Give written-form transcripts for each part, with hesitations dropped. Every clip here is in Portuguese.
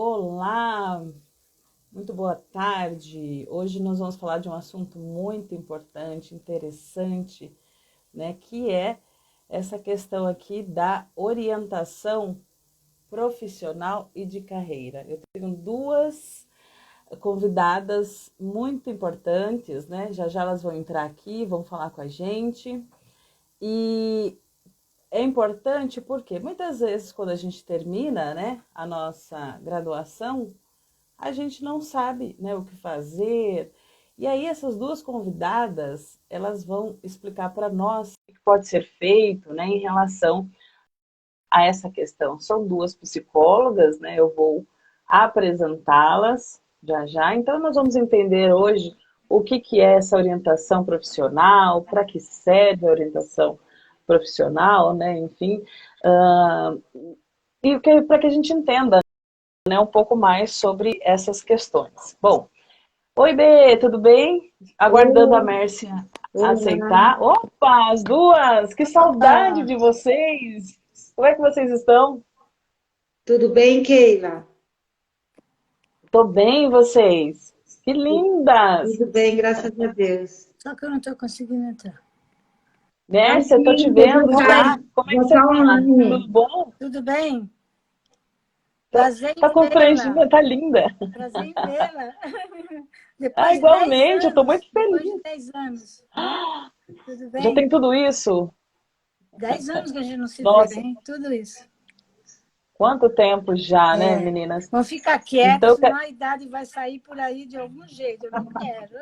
Olá, muito boa tarde. Hoje nós vamos falar de um assunto muito importante, interessante, né? Que é essa questão aqui da orientação profissional e de carreira. Eu tenho duas convidadas muito importantes, né? Já já elas vão entrar aqui, vão falar com a gente. E é importante porque muitas vezes quando a gente termina, né, a nossa graduação, a gente não sabe, né, o que fazer. E aí essas duas convidadas, elas vão explicar para nós o que pode ser feito, né, em relação a essa questão. São duas psicólogas, né, eu vou apresentá-las já já. Então nós vamos entender hoje o que é essa orientação profissional, para que serve a orientação profissional, né, enfim, e para que a gente entenda, né, um pouco mais sobre essas questões. Bom, oi, Bê, tudo bem? Aguardando a Oi, Mércia olá, aceitar. Opa, as duas! Que saudade opa, de vocês! Como é que vocês estão? tudo bem, Keila? Tô bem, vocês? Que lindas! Tudo bem, graças a Deus. Só que eu não estou conseguindo entrar. Tá Mércia, tô te sim, você vendo já. Como é que já você tá tá? Tudo online. bom? Tudo bem? Tá, Prazer tá em constrangida, vê-la. tá linda. Prazer em vê-la. Ah, Depois de 10 igualmente, eu tô muito anos. Depois de feliz. 10 anos, né? Tudo Já bem? tem tudo isso? 10 anos que a gente não se vê, Nossa, hein? Tudo isso. quanto tempo já, né, É. meninas? Vamos ficar quietos, Então, senão a idade vai sair por aí de algum jeito. Eu não quero.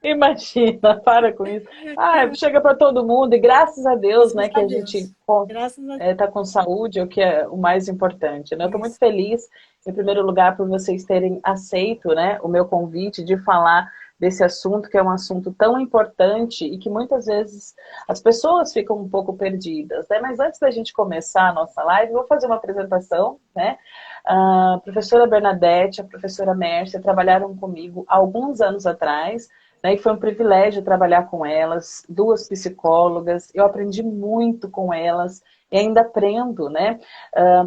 imagina, para com isso. Ah, chega para todo mundo e graças a Deus, Graças né, que a a gente Deus. Graças a está com saúde, o que é o mais importante, né? Eu estou muito Deus. feliz, em primeiro lugar, por vocês terem aceito, né, o meu convite de falar desse assunto, que é um assunto tão importante e que muitas vezes as pessoas ficam um pouco perdidas, né? Mas antes da gente começar a nossa live, eu vou fazer uma apresentação, né? A professora Bernadette, a professora Mércia trabalharam comigo há alguns anos atrás, né, e foi um privilégio trabalhar com elas, duas psicólogas, eu aprendi muito com elas e ainda aprendo, né?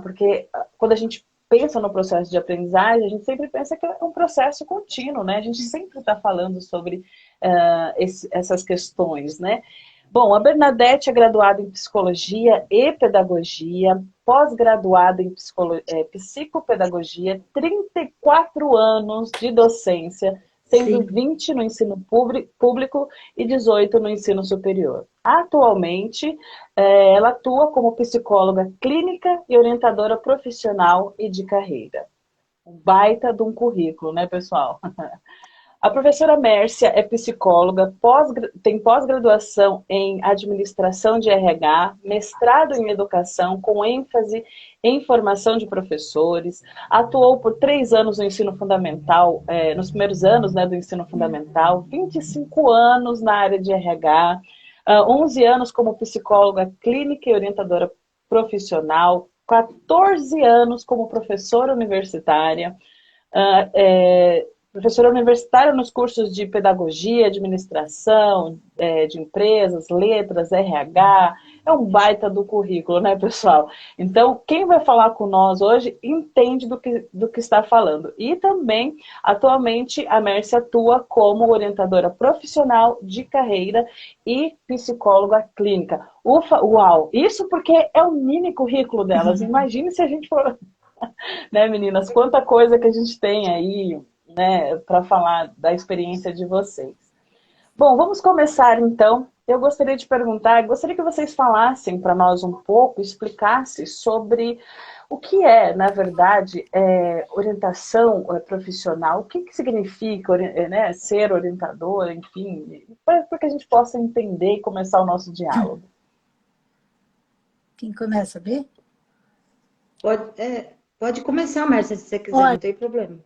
Porque quando a gente pensa no processo de aprendizagem, a gente sempre pensa que é um processo contínuo, né? A gente sempre está falando sobre essas questões, né? Bom, a Bernadette é graduada em Psicologia e Pedagogia, pós-graduada em Psicopedagogia, 34 anos de docência, sendo Sim, 20 no ensino público e 18 no ensino superior. Atualmente, ela atua como psicóloga clínica e orientadora profissional e de carreira. Um baita de um currículo, né, pessoal? A professora Mércia é psicóloga, tem pós-graduação em administração de RH, mestrado em educação com ênfase em formação de professores, atuou por 3 anos no ensino fundamental, nos primeiros anos, né, do ensino fundamental, 25 anos na área de RH, 11 anos como psicóloga clínica e orientadora profissional, 14 anos como professora universitária, professora universitária nos cursos de pedagogia, administração, de empresas, letras, RH, é um baita do currículo, né, pessoal? Então, quem vai falar com nós hoje entende do que está falando. E também, atualmente, a Mércia atua como orientadora profissional de carreira e psicóloga clínica. Ufa, uau! Isso porque é o mini currículo delas. Imagine se a gente for, né, meninas, quanta coisa que a gente tem aí, né, para falar da experiência de vocês. Bom, vamos começar então. Eu gostaria de perguntar, gostaria que vocês falassem para nós um pouco, explicassem sobre o que é, na verdade, orientação profissional, o que significa, né, ser orientador, enfim, para que a gente possa entender e começar o nosso diálogo. Quem começa a ver? pode começar, Márcia, se você quiser, não Olha, tem problema.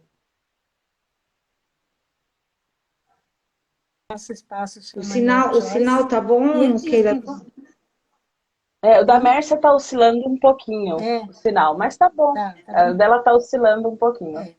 nosso espaço O chama Your sinal, o sinal Choice. tá E bom, eles Keila? dizem, O da Mércia está oscilando um pouquinho, é, o sinal, mas tá bom. tá O bem? dela está oscilando um pouquinho. É.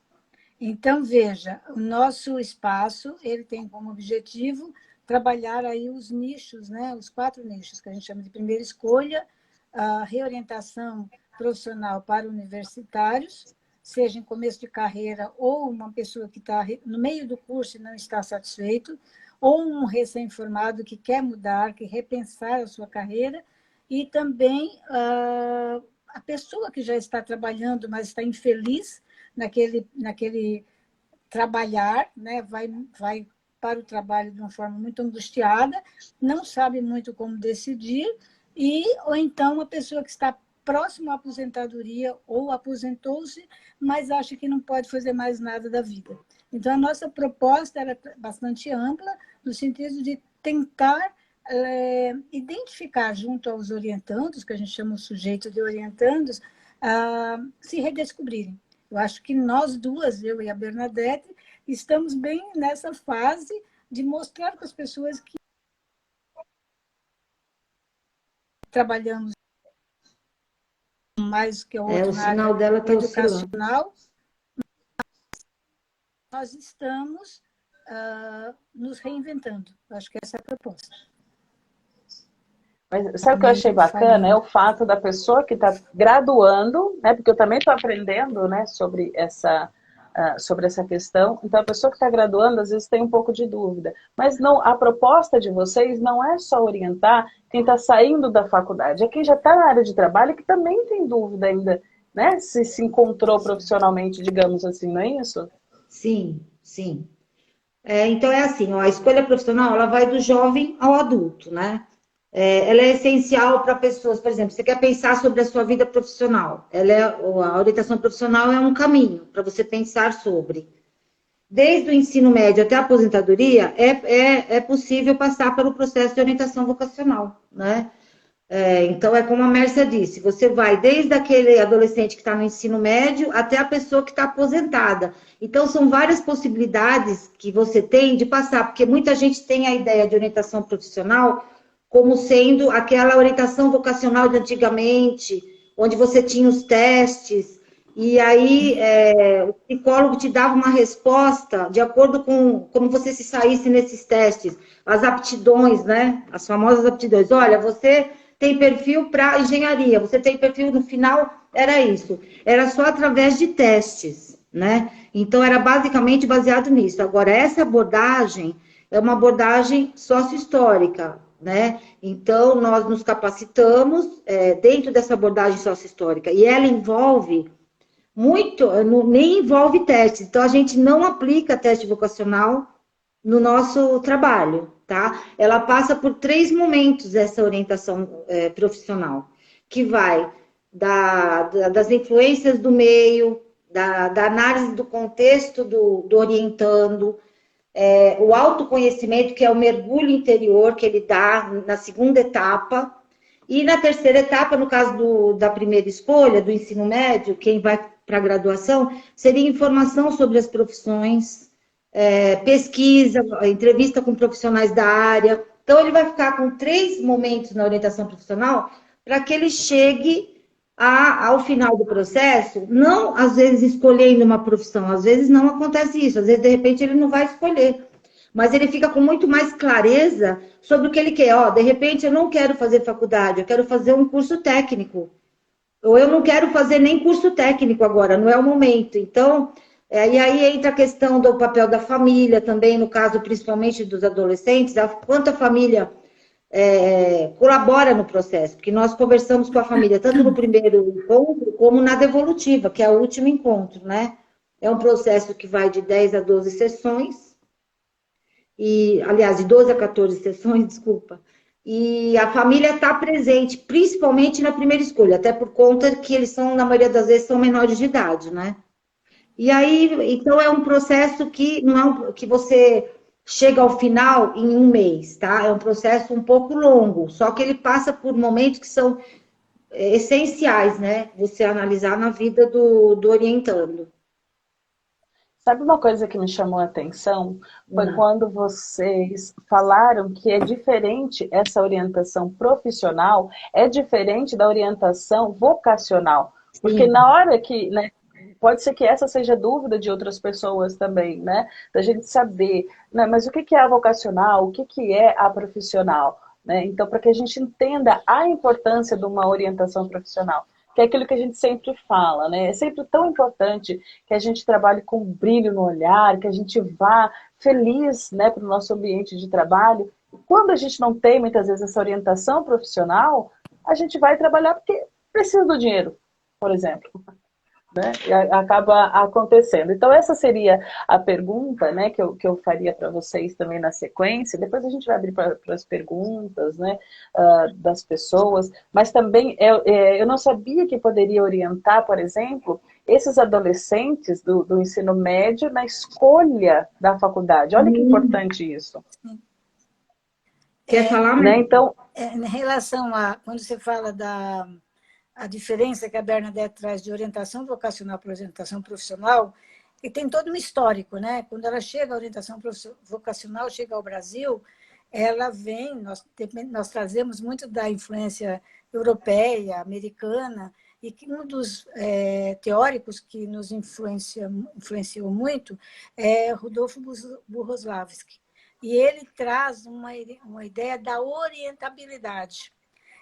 Então, veja, o nosso espaço, ele tem como objetivo trabalhar aí os nichos, né? Os 4 nichos que a gente chama de primeira escolha, a reorientação profissional para universitários, seja em começo de carreira ou uma pessoa que está no meio do curso e não está satisfeito, ou um recém-formado que quer mudar, que repensar a sua carreira, e também a pessoa que já está trabalhando, mas está infeliz naquele trabalhar, né? vai para o trabalho de uma forma muito angustiada, não sabe muito como decidir, ou então uma pessoa que está próximo à aposentadoria ou aposentou-se, mas acha que não pode fazer mais nada da vida. Então, a nossa proposta era bastante ampla, no sentido de tentar identificar junto aos orientandos, que a gente chama o sujeito de orientandos, se redescobrirem. Eu acho que nós duas, eu e a Bernadette, estamos bem nessa fase de mostrar para as pessoas que trabalhamos mais que a outra O na sinal área dela está oscilando. educacional, nós estamos nos reinventando. Eu acho que essa é a proposta. Mas sabe o que eu achei bacana? É o fato da pessoa que está graduando, né? Porque eu também estou aprendendo, né, sobre essa questão. Então, a pessoa que está graduando, às vezes tem um pouco de dúvida. Mas não, a proposta de vocês não é só orientar quem está saindo da faculdade, é quem já está na área de trabalho e que também tem dúvida ainda, né? Se encontrou profissionalmente, digamos assim, não é isso? Sim, sim. Então, é assim, ó, a escolha profissional, ela vai do jovem ao adulto, né? Ela é essencial para pessoas, por exemplo, você quer pensar sobre a sua vida profissional, a orientação profissional é um caminho para você pensar sobre. Desde o ensino médio até a aposentadoria, é possível passar pelo processo de orientação vocacional, né? Então, é como a Mércia disse, você vai desde aquele adolescente que está no ensino médio até a pessoa que está aposentada. Então, são várias possibilidades que você tem de passar, porque muita gente tem a ideia de orientação profissional como sendo aquela orientação vocacional de antigamente, onde você tinha os testes, e aí o psicólogo te dava uma resposta de acordo com como você se saísse nesses testes, as aptidões, né? As famosas aptidões. Olha, você tem perfil para engenharia, você tem perfil no final, era isso. Era só através de testes, né? Então, era basicamente baseado nisso. Agora, essa abordagem é uma abordagem sócio-histórica, né? Então, nós nos capacitamos dentro dessa abordagem sócio-histórica, e ela envolve muito, nem envolve testes. Então, a gente não aplica teste vocacional no nosso trabalho, tá? Ela passa por 3 momentos, essa orientação profissional, que vai das influências do meio, da análise do contexto do orientando, o autoconhecimento, que é o mergulho interior que ele dá na segunda etapa, e na terceira etapa, no caso da primeira escolha, do ensino médio, quem vai para a graduação, seria informação sobre as profissões, pesquisa, entrevista com profissionais da área. Então, ele vai ficar com 3 momentos na orientação profissional para que ele chegue ao final do processo, não, às vezes, escolhendo uma profissão. Às vezes, não acontece isso. Às vezes, de repente, ele não vai escolher. Mas ele fica com muito mais clareza sobre o que ele quer. De repente, eu não quero fazer faculdade, eu quero fazer um curso técnico. Ou eu não quero fazer nem curso técnico agora, não é o momento. Então, e aí entra a questão do papel da família também, no caso, principalmente dos adolescentes, quanto a família colabora no processo, porque nós conversamos com a família, tanto no primeiro encontro, como na devolutiva, que é o último encontro, né? É um processo que vai de 10 a 12 sessões, aliás, de 12 a 14 sessões, desculpa, e a família está presente, principalmente na primeira escolha, até por conta que eles são, na maioria das vezes, são menores de idade, né? E aí, então, é um processo que não que você chega ao final em um mês, tá? É um processo um pouco longo, só que ele passa por momentos que são essenciais, né? Você analisar na vida do orientando. Sabe uma coisa que me chamou a atenção? Foi quando vocês falaram que é diferente essa orientação profissional, é diferente da orientação vocacional. Porque Sim. na hora que, né, pode ser que essa seja dúvida de outras pessoas também, né? Da gente saber, né, mas o que é a vocacional, o que é a profissional? Né? Então, para que a gente entenda a importância de uma orientação profissional. que é aquilo que a gente sempre fala, né? É sempre tão importante que a gente trabalhe com brilho no olhar, que a gente vá feliz, né, para o nosso ambiente de trabalho. Quando a gente não tem, muitas vezes, essa orientação profissional, a gente vai trabalhar porque precisa do dinheiro, por exemplo, né? E acaba acontecendo. Então, essa seria a pergunta, né, que eu faria para vocês também na sequência. Depois a gente vai abrir para as perguntas, né, das pessoas. Mas também eu não sabia que poderia orientar, por exemplo, esses adolescentes do ensino médio na escolha da faculdade. Olha que importante isso. Quer falar, Né? mais? Então, Em relação a, quando você fala da a diferença que a Bernadette traz de orientação vocacional para orientação profissional, e tem todo um histórico, né? Quando ela chega, a orientação vocacional chega ao Brasil, ela vem, nós trazemos muito da influência europeia, americana, e que um dos teóricos que nos influenciou muito é Rudolfo Burroslavsky. E ele traz uma ideia da orientabilidade.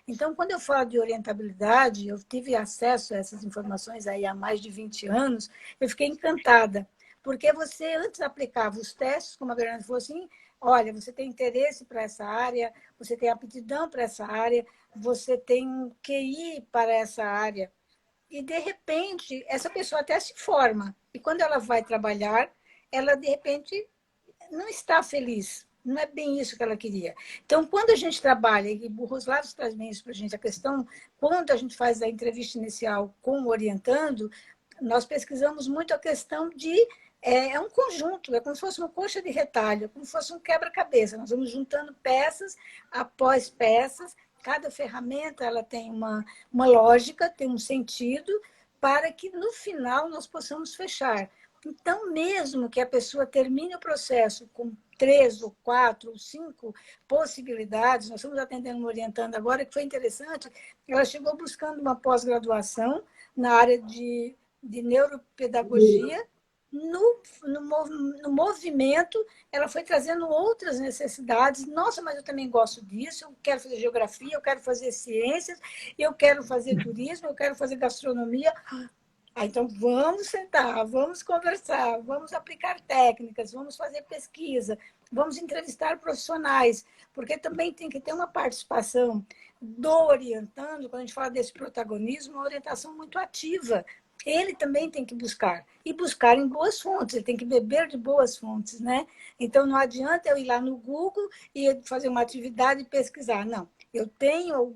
Então, quando eu falo de orientabilidade, eu tive acesso a essas informações aí há mais de 20 anos, eu fiquei encantada, porque você antes aplicava os testes, como a Bernardo falou assim, olha, você tem interesse para essa área, você tem aptidão para essa área, você tem um QI para essa área, e de repente, essa pessoa até se forma, e quando ela vai trabalhar, ela de repente não está feliz. Não é bem isso que ela queria. Então, quando a gente trabalha, e Burroslav traz bem isso para a gente, a questão, quando a gente faz a entrevista inicial com o orientando, nós pesquisamos muito a questão de. É um conjunto, é como se fosse uma coxa de retalho, é como se fosse um quebra-cabeça. Nós vamos juntando peças após peças. Cada ferramenta ela tem uma lógica, tem um sentido, para que no final nós possamos fechar. Então, mesmo que a pessoa termine o processo com 3 ou 4 ou 5 possibilidades, nós estamos atendendo, orientando agora, que foi interessante, ela chegou buscando uma pós-graduação na área de neuropedagogia, no movimento, ela foi trazendo outras necessidades. Nossa, mas eu também gosto disso, eu quero fazer geografia, eu quero fazer ciências, eu quero fazer turismo, eu quero fazer gastronomia. Então, vamos sentar, vamos conversar, vamos aplicar técnicas, vamos fazer pesquisa, vamos entrevistar profissionais, porque também tem que ter uma participação do orientando, quando a gente fala desse protagonismo, uma orientação muito ativa. Ele também tem que buscar, e buscar em boas fontes, ele tem que beber de boas fontes, né? Então, não adianta eu ir lá no Google e fazer uma atividade e pesquisar, não. Eu tenho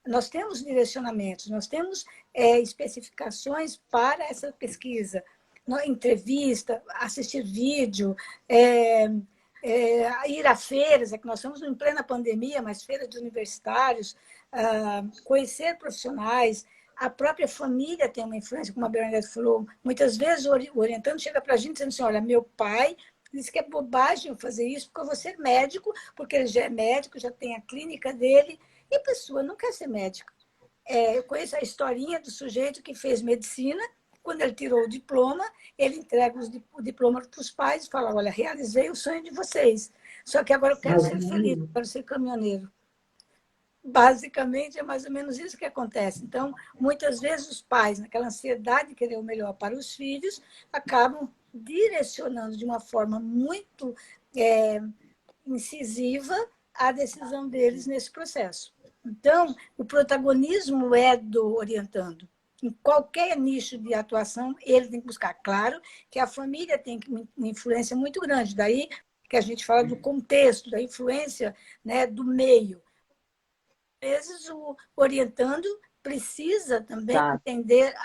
nós temos direcionamentos, nós temos especificações para essa pesquisa. Entrevista, assistir vídeo, ir a feiras, é que nós estamos em plena pandemia, mas feiras de universitários, conhecer profissionais, a própria família tem uma influência, como a Bernadette falou. Muitas vezes o orientando chega para a gente dizendo assim, olha, meu pai disse que é bobagem eu fazer isso, porque eu vou ser médico, porque ele já é médico, já tem a clínica dele, e a pessoa não quer ser médica. Eu conheço a historinha do sujeito que fez medicina, quando ele tirou o diploma, ele entrega o diploma para os pais e fala, olha, realizei o sonho de vocês, só que agora eu quero ser feliz, eu quero ser caminhoneiro. Basicamente, é mais ou menos isso que acontece. Então, muitas vezes os pais, naquela ansiedade de querer o melhor para os filhos, acabam direcionando de uma forma muito incisiva a decisão deles nesse processo. Então, o protagonismo é do orientando. Em qualquer nicho de atuação, ele tem que buscar. Claro que a família tem uma influência muito grande, daí que a gente fala do contexto, da influência, né, do meio. Às vezes, o orientando precisa também entender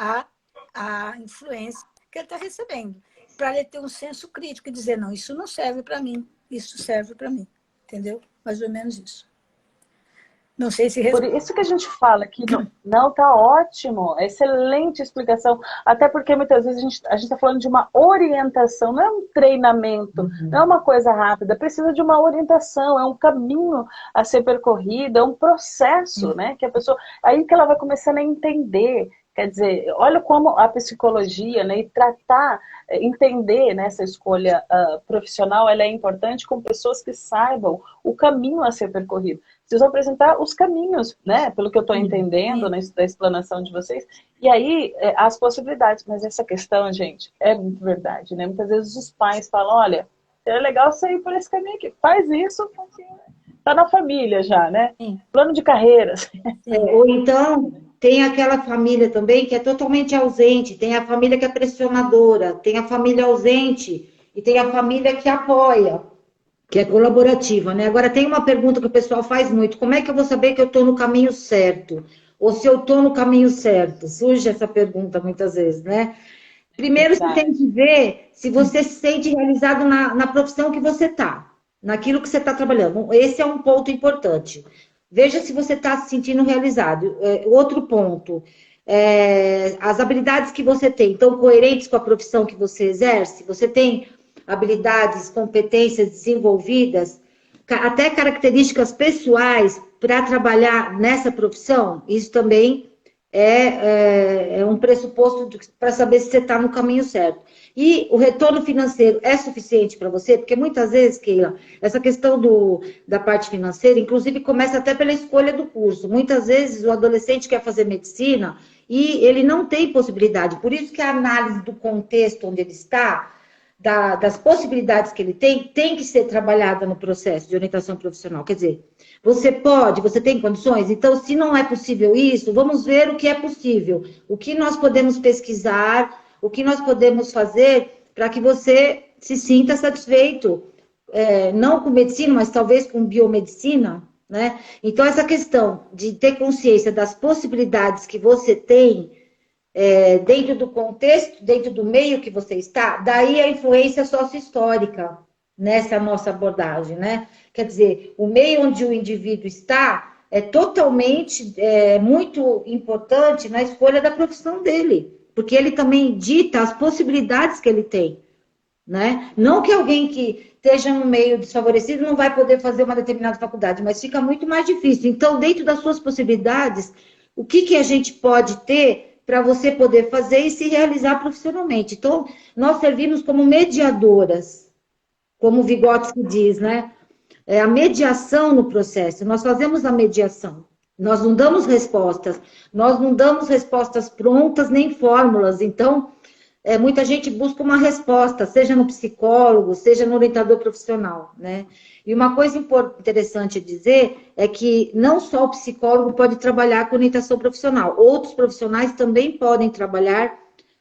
a influência que ele está recebendo, para ele ter um senso crítico e dizer, não, isso não serve para mim, isso serve para mim. Entendeu? Mais ou menos isso. Não sei se por isso que a gente fala que não tá ótimo, excelente explicação, até porque muitas vezes a gente está falando de uma orientação, não é um treinamento, não é uma coisa rápida, precisa de uma orientação, é um caminho a ser percorrido, é um processo, né? Que a pessoa, aí que ela vai começando a entender. Quer dizer, olha como a psicologia, né, e tratar, entender, né, essa escolha profissional, ela é importante com pessoas que saibam o caminho a ser percorrido. precisam apresentar os caminhos, né? Pelo que eu estou entendendo da explanação de vocês. E aí, as possibilidades. Mas essa questão, gente, é muito verdade, né? Muitas vezes os pais falam, olha, é legal você ir por esse caminho aqui. Faz isso, porque tá na família já, né? Sim. Plano de carreiras. Ou então, tem aquela família também que é totalmente ausente, tem a família que é pressionadora, tem a família ausente e tem a família que apoia, que é colaborativa, né? Agora, tem uma pergunta que o pessoal faz muito: como é que eu vou saber que eu estou no caminho certo? Ou se eu estou no caminho certo? Surge essa pergunta muitas vezes, né? Primeiro, você tem que ver se você se sente realizado na profissão que você está, naquilo que você está trabalhando. Esse é um ponto importante. Veja se você está se sentindo realizado. Outro ponto, as habilidades que você tem estão coerentes com a profissão que você exerce? Você tem habilidades, competências desenvolvidas, até características pessoais para trabalhar nessa profissão? Isso também é um pressuposto para saber se você está no caminho certo. E o retorno financeiro é suficiente para você? Porque muitas vezes, Keila, essa questão da parte financeira, inclusive, começa até pela escolha do curso. Muitas vezes o adolescente quer fazer medicina e ele não tem possibilidade. Por isso que a análise do contexto onde ele está, das possibilidades que ele tem que ser trabalhada no processo de orientação profissional. Quer dizer, você tem condições? Então, se não é possível isso, vamos ver o que é possível. O que nós podemos pesquisar, o que nós podemos fazer para que você se sinta satisfeito, não com medicina, mas talvez com biomedicina, né? Então, essa questão de ter consciência das possibilidades que você tem, dentro do contexto, dentro do meio que você está, daí a influência sócio-histórica nessa nossa abordagem, né? Quer dizer, o meio onde o indivíduo está é totalmente, muito importante na escolha da profissão dele, porque ele também dita as possibilidades que ele tem, né? Não que alguém que esteja no meio desfavorecido não vai poder fazer uma determinada faculdade, mas fica muito mais difícil. Então, dentro das suas possibilidades, o que a gente pode ter para você poder fazer e se realizar profissionalmente? Então, nós servimos como mediadoras, como o Vygotsky diz, né? É a mediação no processo. Nós fazemos a mediação. Nós não damos respostas. Nós não damos respostas prontas nem fórmulas. Então, muita gente busca uma resposta, seja no psicólogo, seja no orientador profissional, né? E uma coisa interessante a dizer é que não só o psicólogo pode trabalhar com orientação profissional, outros profissionais também podem trabalhar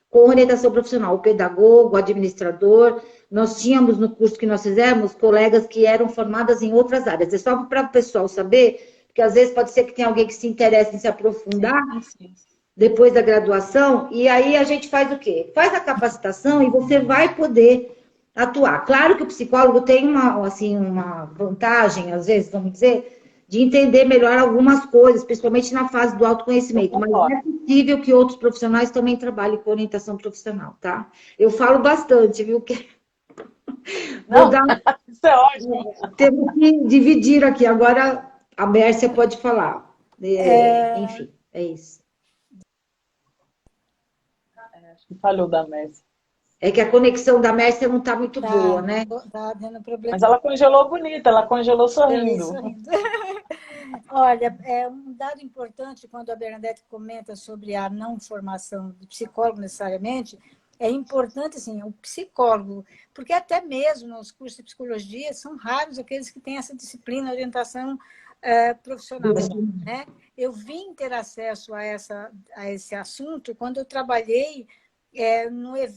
com orientação profissional, o pedagogo, o administrador. Nós tínhamos no curso que nós fizemos colegas que eram formadas em outras áreas. É só para o pessoal saber, porque às vezes pode ser que tenha alguém que se interesse em se aprofundar depois da graduação, e aí a gente faz o quê? Faz a capacitação e você vai poder atuar. Claro que o psicólogo tem uma vantagem, às vezes, vamos dizer, de entender melhor algumas coisas, principalmente na fase do autoconhecimento, mas é possível que outros profissionais também trabalhem com orientação profissional, tá? Eu falo bastante, viu? Não, isso é ótimo. Temos que dividir aqui. Agora a Mércia pode falar. Enfim, é isso. Acho que falhou da Mércia. É que a conexão da Mércia não está muito boa, né? Tá dando problema. Mas ela congelou bonita, ela congelou sorrindo. Olha, um dado importante quando a Bernadette comenta sobre a não formação de psicólogo necessariamente, é importante, assim, o psicólogo, porque até mesmo nos cursos de psicologia são raros aqueles que têm essa disciplina, orientação profissional, né? Eu vim ter acesso a esse assunto quando eu trabalhei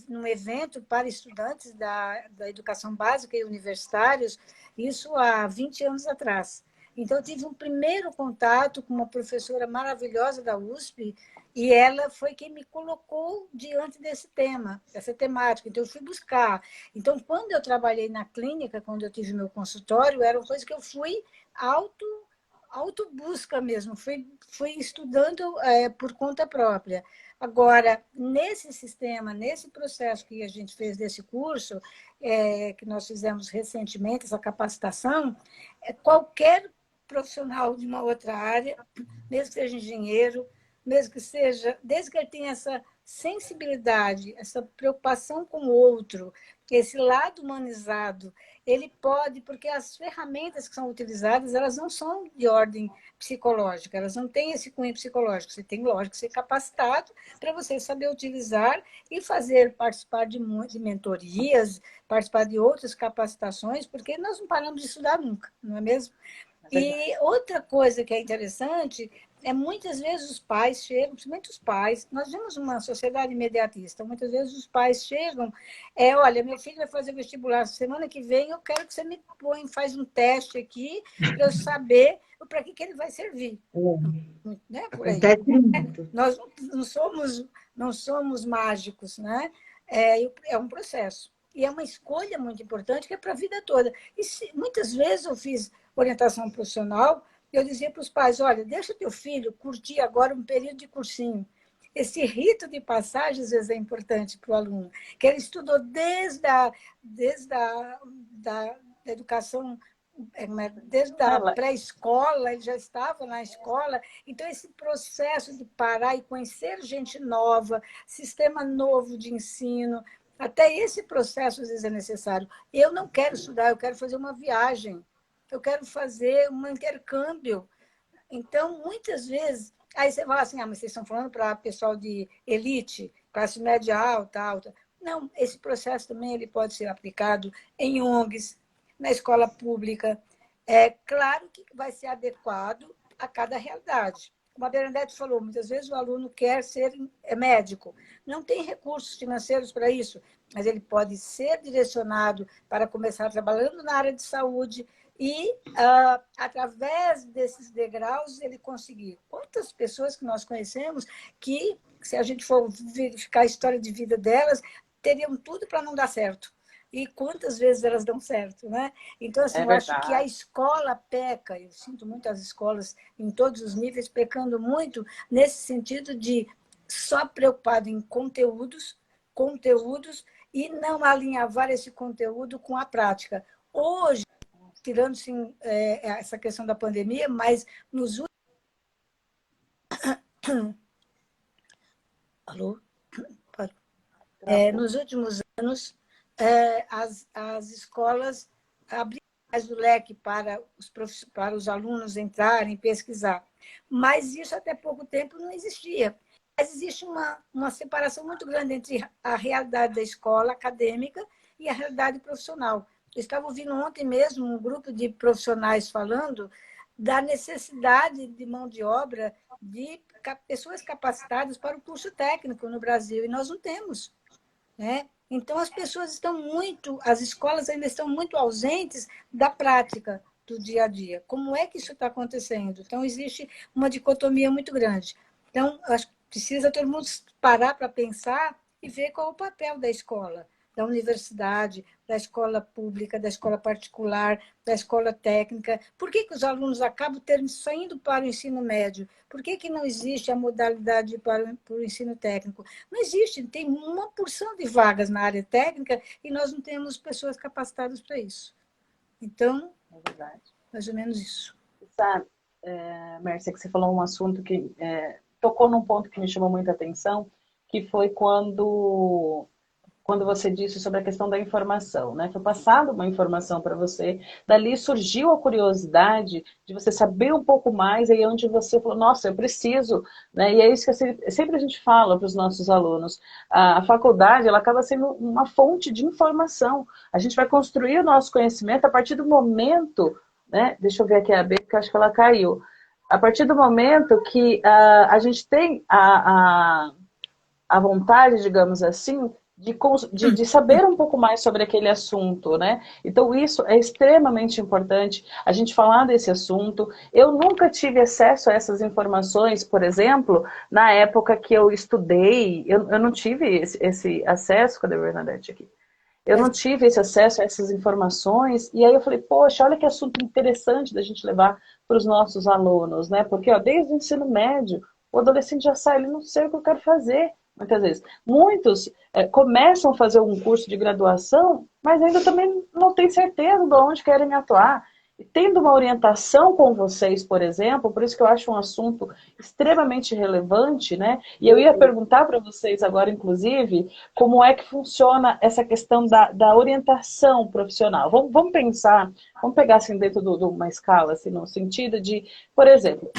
num evento para estudantes da educação básica e universitários, isso há 20 anos atrás. Então, eu tive um primeiro contato com uma professora maravilhosa da USP, e ela foi quem me colocou diante desse tema, dessa temática. Então, eu fui buscar. Então, quando eu trabalhei na clínica, quando eu tive meu consultório, era uma coisa que eu fui autobusca mesmo, fui estudando por conta própria. Agora, nesse sistema, nesse processo que a gente fez desse curso, que nós fizemos recentemente, essa capacitação, qualquer profissional de uma outra área, mesmo que seja engenheiro, mesmo que seja, desde que ele tenha essa sensibilidade, essa preocupação com o outro, esse lado humanizado, ele pode, porque as ferramentas que são utilizadas, elas não são de ordem psicológica, elas não têm esse cunho psicológico. Você tem, lógico, que ser capacitado para você saber utilizar e participar de mentorias, participar de outras capacitações, porque nós não paramos de estudar nunca, não é mesmo? E outra coisa que é interessante é muitas vezes os pais chegam, principalmente os pais, nós vemos uma sociedade imediatista, muitas vezes os pais chegam, olha, meu filho vai fazer vestibular semana que vem, eu quero que você me põe, faz um teste aqui para eu saber para que ele vai servir. Né? Por aí. Nós não somos mágicos, né? É um processo. E é uma escolha muito importante que é para a vida toda. E muitas vezes eu fiz orientação profissional, eu dizia para os pais, olha, deixa teu filho curtir agora um período de cursinho. Esse rito de passagem, às vezes, é importante para o aluno, que ele estudou desde a da educação, desde a pré-escola, ele já estava na escola. Então, esse processo de parar e conhecer gente nova, sistema novo de ensino, até esse processo, às vezes, é necessário. Eu não quero estudar, eu quero fazer uma viagem. Eu quero fazer um intercâmbio. Então, muitas vezes, aí você fala assim, mas vocês estão falando para pessoal de elite, classe média alta. Não, esse processo também ele pode ser aplicado em ONGs, na escola pública. É claro que vai ser adequado a cada realidade. Como a Bernadette falou, muitas vezes o aluno quer ser médico. Não tem recursos financeiros para isso, mas ele pode ser direcionado para começar trabalhando na área de saúde, e, através desses degraus, ele conseguir. Quantas pessoas que nós conhecemos que, se a gente for verificar a história de vida delas, teriam tudo para não dar certo. E quantas vezes elas dão certo, né? Então, assim, eu acho que a escola peca, eu sinto muito as escolas em todos os níveis pecando muito nesse sentido de só preocupado em conteúdos, e não alinhavar esse conteúdo com a prática. Hoje, tirando sim, essa questão da pandemia, mas nos nos últimos anos, as escolas abriram mais o leque para os alunos entrarem, pesquisar. Mas isso até pouco tempo não existia. Mas existe uma separação muito grande entre a realidade da escola acadêmica e a realidade profissional. Eu estava ouvindo ontem mesmo um grupo de profissionais falando da necessidade de mão de obra de pessoas capacitadas para o curso técnico no Brasil, e nós não temos, né? Então, as escolas ainda estão muito ausentes da prática do dia a dia. Como é que isso está acontecendo? Então, existe uma dicotomia muito grande. Então, acho que precisa todo mundo parar para pensar e ver qual é o papel da escola, da universidade, da escola pública, da escola particular, da escola técnica. Por que os alunos acabam saindo para o ensino médio? Por que não existe a modalidade para o ensino técnico? Não existe, tem uma porção de vagas na área técnica e nós não temos pessoas capacitadas para isso. Então, mais ou menos isso. Sabe, Mércia, que você falou um assunto que tocou num ponto que me chamou muita atenção, que foi quando você disse sobre a questão da informação, né? Foi passada uma informação para você, dali surgiu a curiosidade de você saber um pouco mais, aí onde você falou, nossa, eu preciso, né? E é isso que sempre a gente fala para os nossos alunos. A faculdade, ela acaba sendo uma fonte de informação. A gente vai construir o nosso conhecimento a partir do momento, né? Deixa eu ver aqui a B, porque eu acho que ela caiu. A partir do momento que a gente tem a vontade, digamos assim, de saber um pouco mais sobre aquele assunto, né? Então isso é extremamente importante, a gente falar desse assunto. Eu nunca tive acesso a essas informações, por exemplo, na época que eu estudei, eu não tive esse acesso, cadê a Bernadette aqui? Eu não tive esse acesso a essas informações, e aí eu falei, poxa, olha que assunto interessante da gente levar para os nossos alunos, né? Porque ó, desde o ensino médio, o adolescente já sai, ele não sei o que eu quero fazer. Muitas vezes. Muitos começam a fazer um curso de graduação, mas ainda também não tem certeza de onde querem atuar. tendo uma orientação com vocês, por exemplo, por isso que eu acho um assunto extremamente relevante, né? E eu ia perguntar para vocês agora, inclusive, como é que funciona essa questão da orientação profissional. Vamos pensar, vamos pegar assim dentro de uma escala, assim, no sentido de, por exemplo,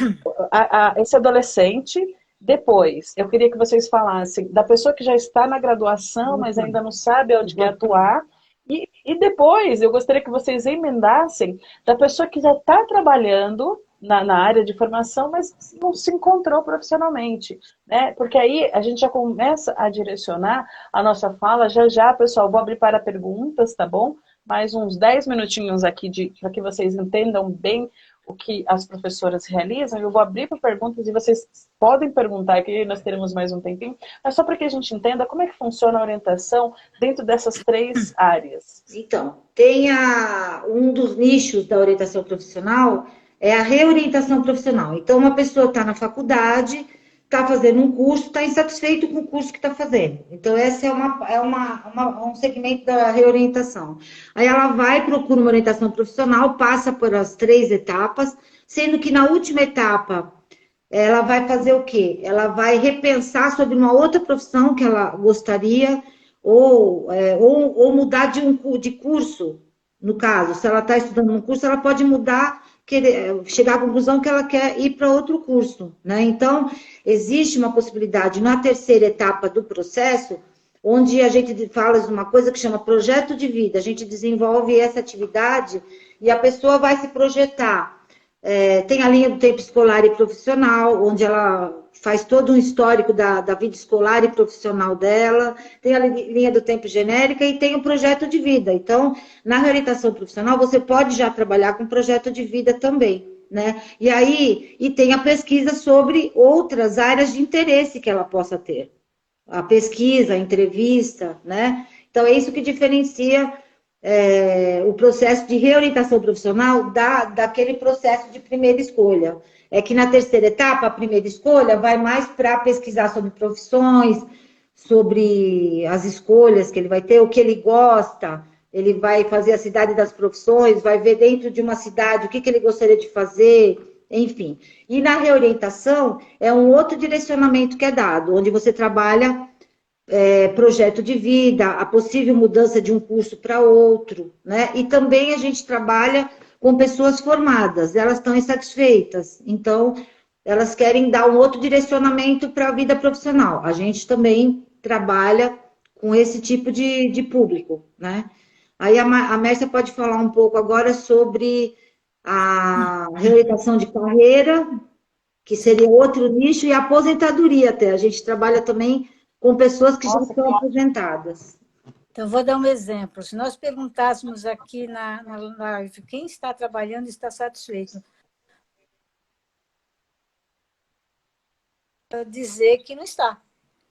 esse adolescente. Depois, eu queria que vocês falassem da pessoa que já está na graduação, mas ainda não sabe onde quer atuar. E depois, eu gostaria que vocês emendassem da pessoa que já está trabalhando na área de formação, mas não se encontrou profissionalmente, né? Porque aí a gente já começa a direcionar a nossa fala. Já já, pessoal, vou abrir para perguntas, tá bom? Mais uns 10 minutinhos aqui para que vocês entendam bem o que as professoras realizam. Eu vou abrir para perguntas e vocês podem perguntar aqui, nós teremos mais um tempinho, mas só para que a gente entenda como é que funciona a orientação dentro dessas 3 áreas. Então, um dos nichos da orientação profissional é a reorientação profissional. Então, uma pessoa está na faculdade, está fazendo um curso, está insatisfeito com o curso que está fazendo. Então, esse é um segmento da reorientação. Aí ela procura uma orientação profissional, passa por as 3 etapas, sendo que na última etapa ela vai fazer o quê? Ela vai repensar sobre uma outra profissão que ela gostaria, ou mudar de curso. No caso, se ela está estudando um curso, ela pode mudar, chegar à conclusão que ela quer ir para outro curso, né? Então, existe uma possibilidade na terceira etapa do processo, onde a gente fala de uma coisa que chama projeto de vida. A gente desenvolve essa atividade e a pessoa vai se projetar. Tem a linha do tempo escolar e profissional, onde ela faz todo um histórico da vida escolar e profissional dela, tem a linha do tempo genérica e tem o projeto de vida. Então, na reorientação profissional, você pode já trabalhar com projeto de vida também, né? E tem a pesquisa sobre outras áreas de interesse que ela possa ter. A pesquisa, a entrevista, né? Então, é isso que diferencia o processo de reorientação profissional daquele processo de primeira escolha. É que na terceira etapa, a primeira escolha vai mais para pesquisar sobre profissões, sobre as escolhas que ele vai ter, o que ele gosta, ele vai fazer a cidade das profissões, vai ver dentro de uma cidade o que ele gostaria de fazer, enfim. E na reorientação, é um outro direcionamento que é dado, onde você trabalha projeto de vida, a possível mudança de um curso para outro, né? E também a gente trabalha com pessoas formadas, elas estão insatisfeitas, então elas querem dar um outro direcionamento para a vida profissional. A gente também trabalha com esse tipo de público, né? Aí a Mércia pode falar um pouco agora sobre a reorientação de carreira, que seria outro nicho, e a aposentadoria até. A gente trabalha também com pessoas que já estão aposentadas. Então, vou dar um exemplo. Se nós perguntássemos aqui na live quem está trabalhando e está satisfeito, dizer que não está.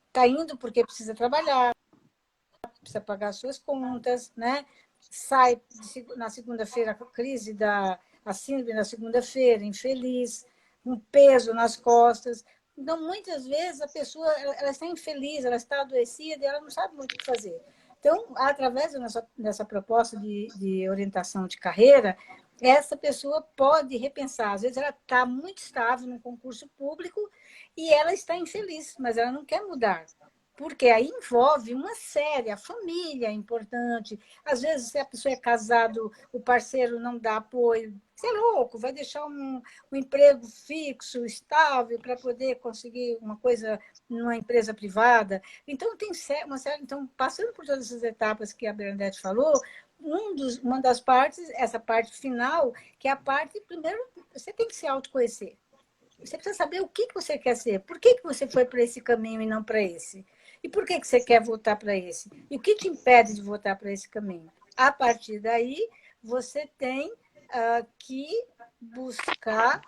Está indo porque precisa trabalhar, precisa pagar suas contas, né? Sai na segunda-feira com a crise a síndrome na segunda-feira, infeliz, um peso nas costas. Então, muitas vezes, a pessoa ela está infeliz, ela está adoecida e ela não sabe muito o que fazer. Então, através dessa proposta de orientação de carreira, essa pessoa pode repensar. Às vezes, ela está muito estável no concurso público e ela está infeliz, mas ela não quer mudar. Porque aí envolve uma série, a família é importante. Às vezes, se a pessoa é casado, o parceiro não dá apoio. Você é louco, vai deixar um emprego fixo, estável, para poder conseguir uma coisa numa empresa privada. Então, tem uma série. Então, passando por todas essas etapas que a Bernadette falou, uma das partes, essa parte final, que é a parte, primeiro, você tem que se autoconhecer. Você precisa saber o que você quer ser. Por que você foi para esse caminho e não para esse? E por que você quer voltar para esse? E o que te impede de voltar para esse caminho? A partir daí, você tem que buscar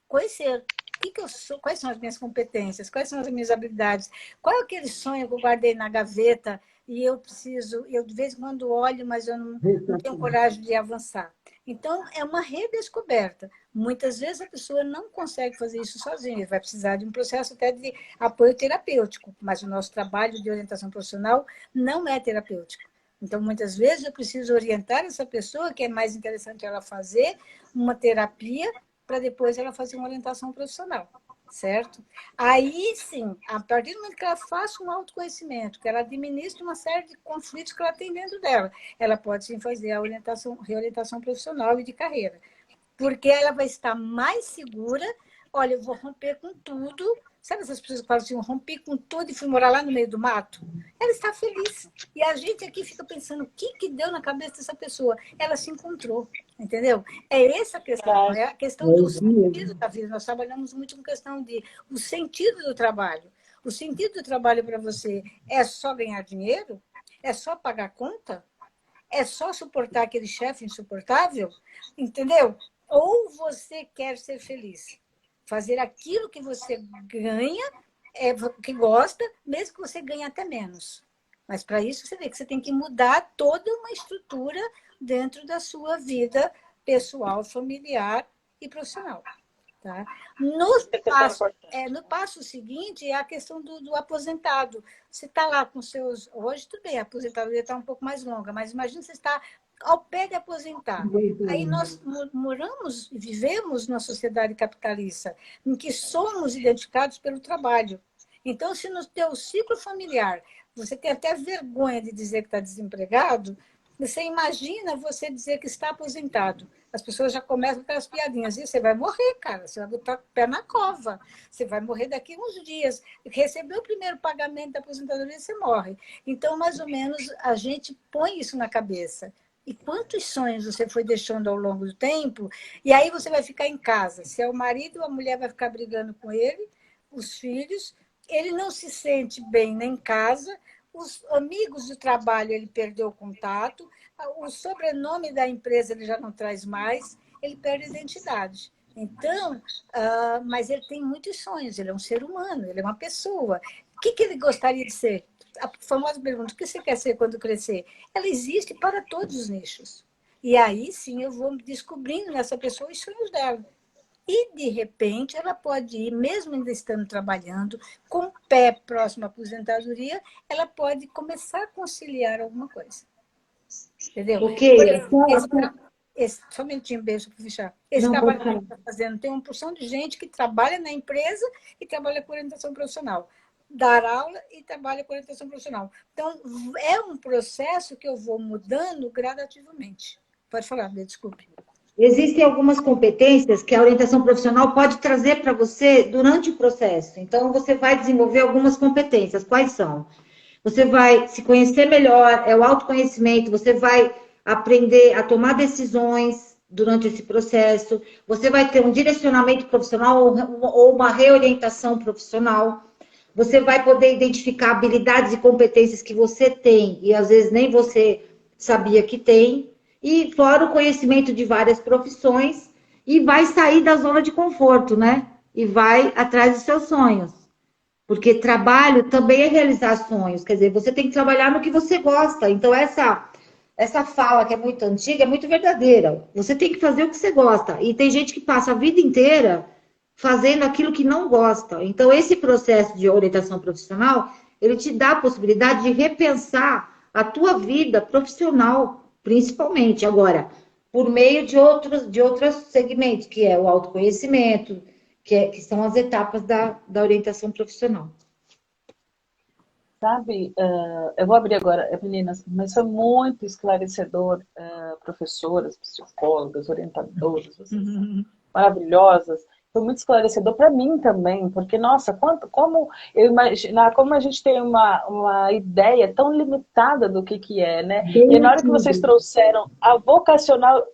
conhecer o que eu sou, quais são as minhas competências, quais são as minhas habilidades, qual é aquele sonho que eu guardei na gaveta e eu de vez em quando olho, mas eu não tenho coragem de avançar. Então, é uma redescoberta. Muitas vezes a pessoa não consegue fazer isso sozinha, vai precisar de um processo até de apoio terapêutico, mas o nosso trabalho de orientação profissional não é terapêutico. Então, muitas vezes, eu preciso orientar essa pessoa, que é mais interessante ela fazer uma terapia, para depois ela fazer uma orientação profissional, certo? Aí, sim, a partir do momento que ela faça um autoconhecimento, que ela administre uma série de conflitos que ela tem dentro dela, ela pode, sim, fazer a reorientação profissional e de carreira. Porque ela vai estar mais segura. Olha, eu vou romper com tudo. Sabe essas pessoas que falam assim, eu rompi com tudo e fui morar lá no meio do mato? Ela está feliz. E a gente aqui fica pensando, o que deu na cabeça dessa pessoa? Ela se encontrou, entendeu? É essa a questão, é a questão do sentido da vida. Nós trabalhamos muito com questão de o sentido do trabalho. O sentido do trabalho para você é só ganhar dinheiro? É só pagar conta? É só suportar aquele chefe insuportável? Entendeu? Ou você quer ser feliz? Fazer aquilo que você ganha, que gosta, mesmo que você ganhe até menos. Mas para isso você vê que você tem que mudar toda uma estrutura dentro da sua vida pessoal, familiar e profissional. Tá? No passo seguinte é a questão do aposentado. Você está lá com seus. Hoje, tudo bem, a aposentadoria está um pouco mais longa, mas imagina você está ao pé de aposentar. Aí nós moramos e vivemos numa sociedade capitalista, em que somos identificados pelo trabalho. Então, se no teu ciclo familiar você tem até vergonha de dizer que está desempregado, você imagina você dizer que está aposentado. As pessoas já começam com aquelas piadinhas. E você vai morrer, cara. Você vai botar o pé na cova. Você vai morrer daqui a uns dias. Recebeu o primeiro pagamento da aposentadoria, você morre. Então, mais ou menos, a gente põe isso na cabeça. E quantos sonhos você foi deixando ao longo do tempo? E aí você vai ficar em casa. Se é o marido, a mulher vai ficar brigando com ele, os filhos. Ele não se sente bem nem em casa. Os amigos do trabalho, ele perdeu o contato, o sobrenome da empresa ele já não traz mais, ele perde a identidade. Então, mas ele tem muitos sonhos, ele é um ser humano, ele é uma pessoa. O que ele gostaria de ser? A famosa pergunta, o que você quer ser quando crescer? Ela existe para todos os nichos. E aí, sim, eu vou descobrindo nessa pessoa os sonhos dela. E, de repente, ela pode ir, mesmo ainda estando trabalhando, com o pé próximo à aposentadoria, ela pode começar a conciliar alguma coisa. Entendeu? Ok. Só um minutinho, beijo para fechar. Esse trabalho que a gente está fazendo, tem uma porção de gente que trabalha na empresa e trabalha com orientação profissional. Dar aula e trabalha com orientação profissional. Então, é um processo que eu vou mudando gradativamente. Pode falar, desculpe. Existem algumas competências que a orientação profissional pode trazer para você durante o processo. Então, você vai desenvolver algumas competências. Quais são? Você vai se conhecer melhor, é o autoconhecimento, você vai aprender a tomar decisões durante esse processo, você vai ter um direcionamento profissional ou uma reorientação profissional, você vai poder identificar habilidades e competências que você tem e às vezes nem você sabia que tem, e fora o conhecimento de várias profissões, e vai sair da zona de conforto, né? E vai atrás dos seus sonhos. Porque trabalho também é realizar sonhos. Quer dizer, você tem que trabalhar no que você gosta. Então, essa fala que é muito antiga é muito verdadeira. Você tem que fazer o que você gosta. E tem gente que passa a vida inteira fazendo aquilo que não gosta. Então, esse processo de orientação profissional, ele te dá a possibilidade de repensar a tua vida profissional, principalmente. Agora, por meio de outros segmentos, que é o autoconhecimento, que são as etapas da orientação profissional. Sabe, eu vou abrir agora, meninas, mas foi muito esclarecedor, professoras, psicólogas, orientadoras, vocês são maravilhosas. Foi muito esclarecedor para mim também, porque, nossa, como eu imaginar, como a gente tem uma ideia tão limitada do que é, né? E na hora que vocês trouxeram a vocacional,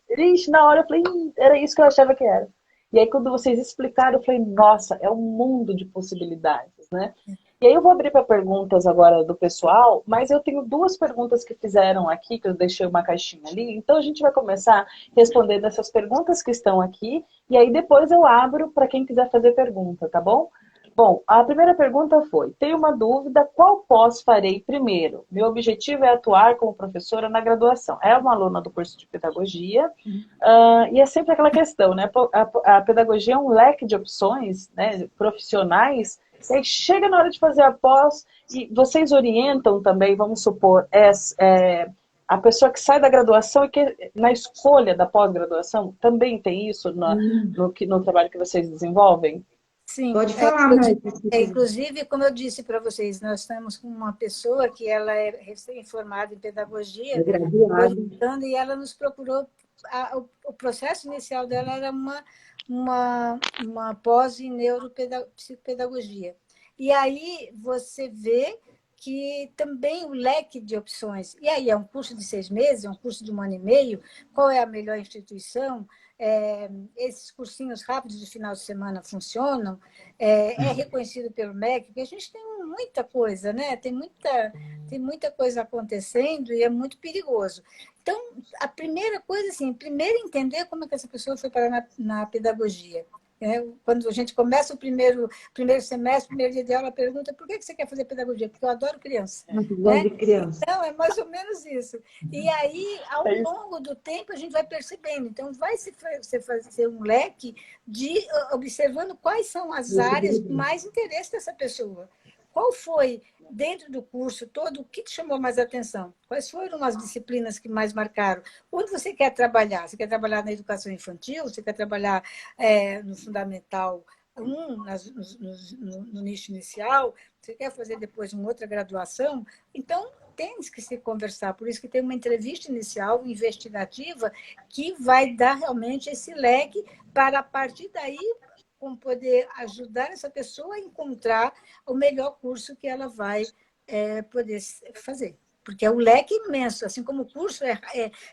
na hora eu falei, era isso que eu achava que era. E aí, quando vocês explicaram, eu falei, nossa, é um mundo de possibilidades, né? E aí eu vou abrir para perguntas agora do pessoal, mas eu tenho duas perguntas que fizeram aqui, que eu deixei uma caixinha ali. Então, a gente vai começar respondendo essas perguntas que estão aqui, e aí depois eu abro para quem quiser fazer pergunta, tá bom? Bom, a primeira pergunta foi, tenho uma dúvida, qual pós farei primeiro? Meu objetivo é atuar como professora na graduação. É uma aluna do curso de pedagogia, e é sempre aquela questão, né? A pedagogia é um leque de opções, né, profissionais, e aí chega na hora de fazer a pós, e vocês orientam também, vamos supor, a pessoa que sai da graduação e que na escolha da pós-graduação também tem isso no trabalho que vocês desenvolvem? Sim, Pode falar, mãe. inclusive, como eu disse para vocês, nós estamos com uma pessoa que ela é recém-formada em pedagogia, orientando, e ela nos procurou. O processo inicial dela era uma pós em neuropsicopedagogia. E aí você vê que também o leque de opções. E aí é um curso de 6 meses, é um curso de 1 ano e meio, qual é a melhor instituição? Esses cursinhos rápidos de final de semana funcionam, é reconhecido pelo MEC, porque a gente tem muita coisa, né? Tem muita coisa acontecendo e é muito perigoso. Então, a primeira coisa, assim, primeiro entender como é que essa pessoa foi parar na pedagogia. Quando a gente começa o primeiro semestre, primeiro dia de aula, pergunta por que você quer fazer pedagogia? Porque eu adoro criança. Né? Então, é mais ou menos isso. E aí, ao longo do tempo, a gente vai percebendo. Então, vai se fazer um leque de observando quais são as áreas de mais interesse dessa pessoa. Qual foi, dentro do curso todo, o que te chamou mais atenção? Quais foram as disciplinas que mais marcaram? Onde você quer trabalhar? Você quer trabalhar na educação infantil? Você quer trabalhar no Fundamental 1, no nicho inicial? Você quer fazer depois uma outra graduação? Então, tem que se conversar. Por isso que tem uma entrevista inicial, investigativa, que vai dar realmente esse leque para, a partir daí, como poder ajudar essa pessoa a encontrar o melhor curso que ela vai poder fazer. Porque é um leque imenso, assim como o curso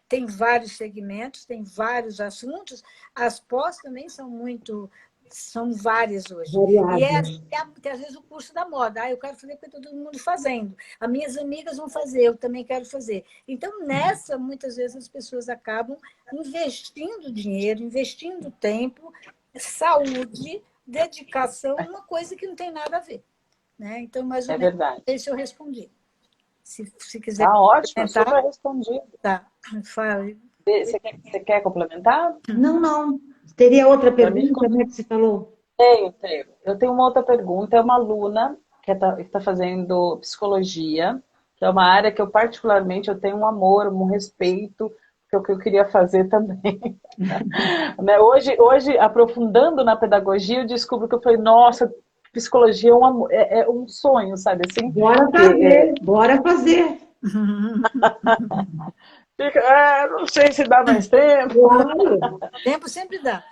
tem vários segmentos, tem vários assuntos, as pós também são várias hoje. E às vezes o curso da moda. Eu quero fazer porque está todo mundo fazendo. As minhas amigas vão fazer, eu também quero fazer. Então, muitas vezes as pessoas acabam investindo dinheiro, investindo tempo, saúde, dedicação, uma coisa que não tem nada a ver. Né? Então, mais ou menos, não sei se eu respondi. Se quiser. Tá ótimo, super respondido. Tá, fale. Você quer complementar? Não. Teria outra pergunta, né, que você falou? Tenho. Eu tenho uma outra pergunta. É uma aluna que está fazendo psicologia, que é uma área que eu particularmente eu tenho um amor, um respeito, que é o que eu queria fazer também. Né? Hoje, aprofundando na pedagogia, eu descubro que eu falei, nossa, psicologia é um sonho, sabe? Assim, Bora fazer. Não sei se dá mais tempo. Tempo sempre dá.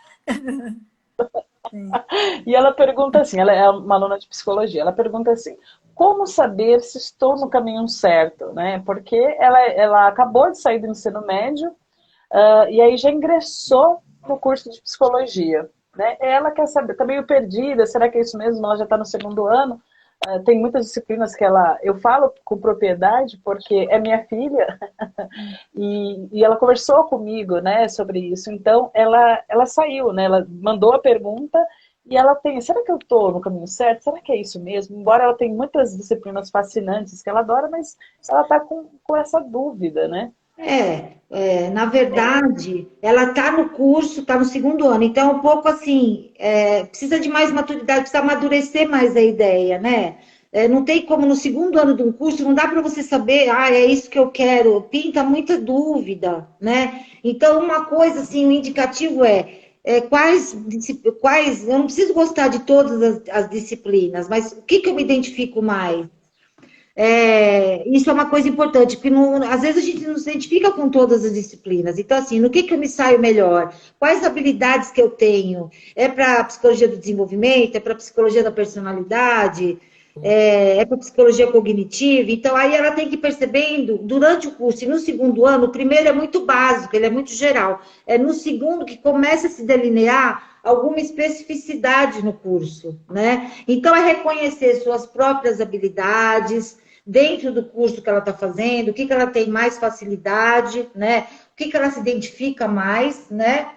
E ela pergunta assim, ela é uma aluna de psicologia, ela pergunta assim, como saber se estou no caminho certo, né? Porque ela acabou de sair do ensino médio e aí já ingressou no curso de psicologia, né? Ela quer saber, tá meio perdida, será que é isso mesmo? Ela já está no 2º ano, tem muitas disciplinas que eu falo com propriedade porque é minha filha e ela conversou comigo, né, sobre isso. Então ela saiu, né? Ela mandou a pergunta e ela tem, será que eu estou no caminho certo? Será que é isso mesmo? Embora ela tenha muitas disciplinas fascinantes que ela adora, mas ela está com essa dúvida, né? Na verdade, ela está no curso, está no 2º ano, então é um pouco assim, precisa de mais maturidade, precisa amadurecer mais a ideia, né? Não tem como no 2º ano de um curso, não dá para você saber, é isso que eu quero, pinta muita dúvida, né? Então, uma coisa assim, o indicativo quais, eu não preciso gostar de todas as disciplinas, mas o que eu me identifico mais? Isso é uma coisa importante, porque às vezes a gente não se identifica com todas as disciplinas. Então, assim, no que eu me saio melhor? Quais habilidades que eu tenho? É para psicologia do desenvolvimento? É para psicologia da personalidade? É para psicologia cognitiva? Então, aí ela tem que ir percebendo, durante o curso, e no 2º ano, o primeiro é muito básico, ele é muito geral. É no 2º que começa a se delinear alguma especificidade no curso, né? Então, é reconhecer suas próprias habilidades, dentro do curso que ela está fazendo, o que ela tem mais facilidade, né? O que ela se identifica mais, né?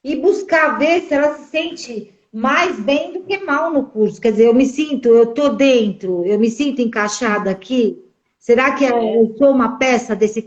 E buscar ver se ela se sente mais bem do que mal no curso. Quer dizer, eu estou dentro, eu me sinto encaixada aqui. Será que eu sou uma peça desse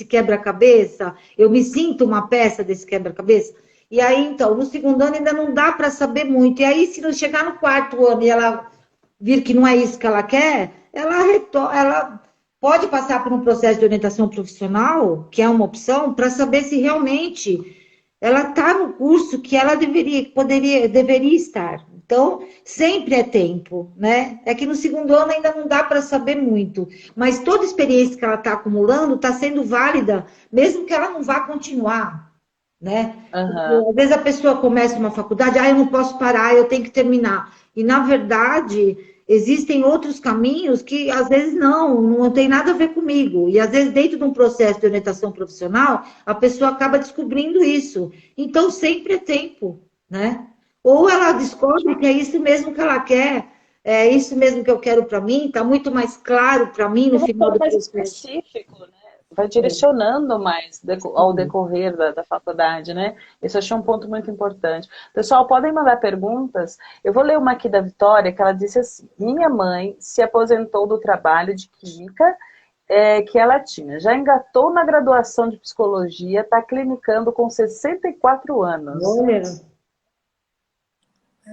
quebra-cabeça? Eu me sinto uma peça desse quebra-cabeça? E aí, então, no 2º ano ainda não dá para saber muito. E aí, se não chegar no 4º ano e ela vir que não é isso que ela quer, ela pode passar por um processo de orientação profissional, que é uma opção, para saber se realmente ela está no curso que ela deveria estar. Então, sempre é tempo, né? É que no segundo ano ainda não dá para saber muito, mas toda experiência que ela está acumulando está sendo válida, mesmo que ela não vá continuar, né? Porque, Aham. às vezes a pessoa começa uma faculdade, eu não posso parar, eu tenho que terminar. E, na verdade, existem outros caminhos que, às vezes, não tem nada a ver comigo. E, às vezes, dentro de um processo de orientação profissional, a pessoa acaba descobrindo isso. Então, sempre é tempo, né? Ou ela descobre que é isso mesmo que ela quer, é isso mesmo que eu quero para mim, está muito mais claro para mim no Como final for do mais processo. específico, né? Vai direcionando mais ao decorrer da faculdade, né? Esse eu achei um ponto muito importante. Pessoal, podem mandar perguntas. Eu vou ler uma aqui da Vitória, que ela disse assim: minha mãe se aposentou do trabalho de química que ela tinha. Já engatou na graduação de psicologia, está clinicando com 64 anos. Olha,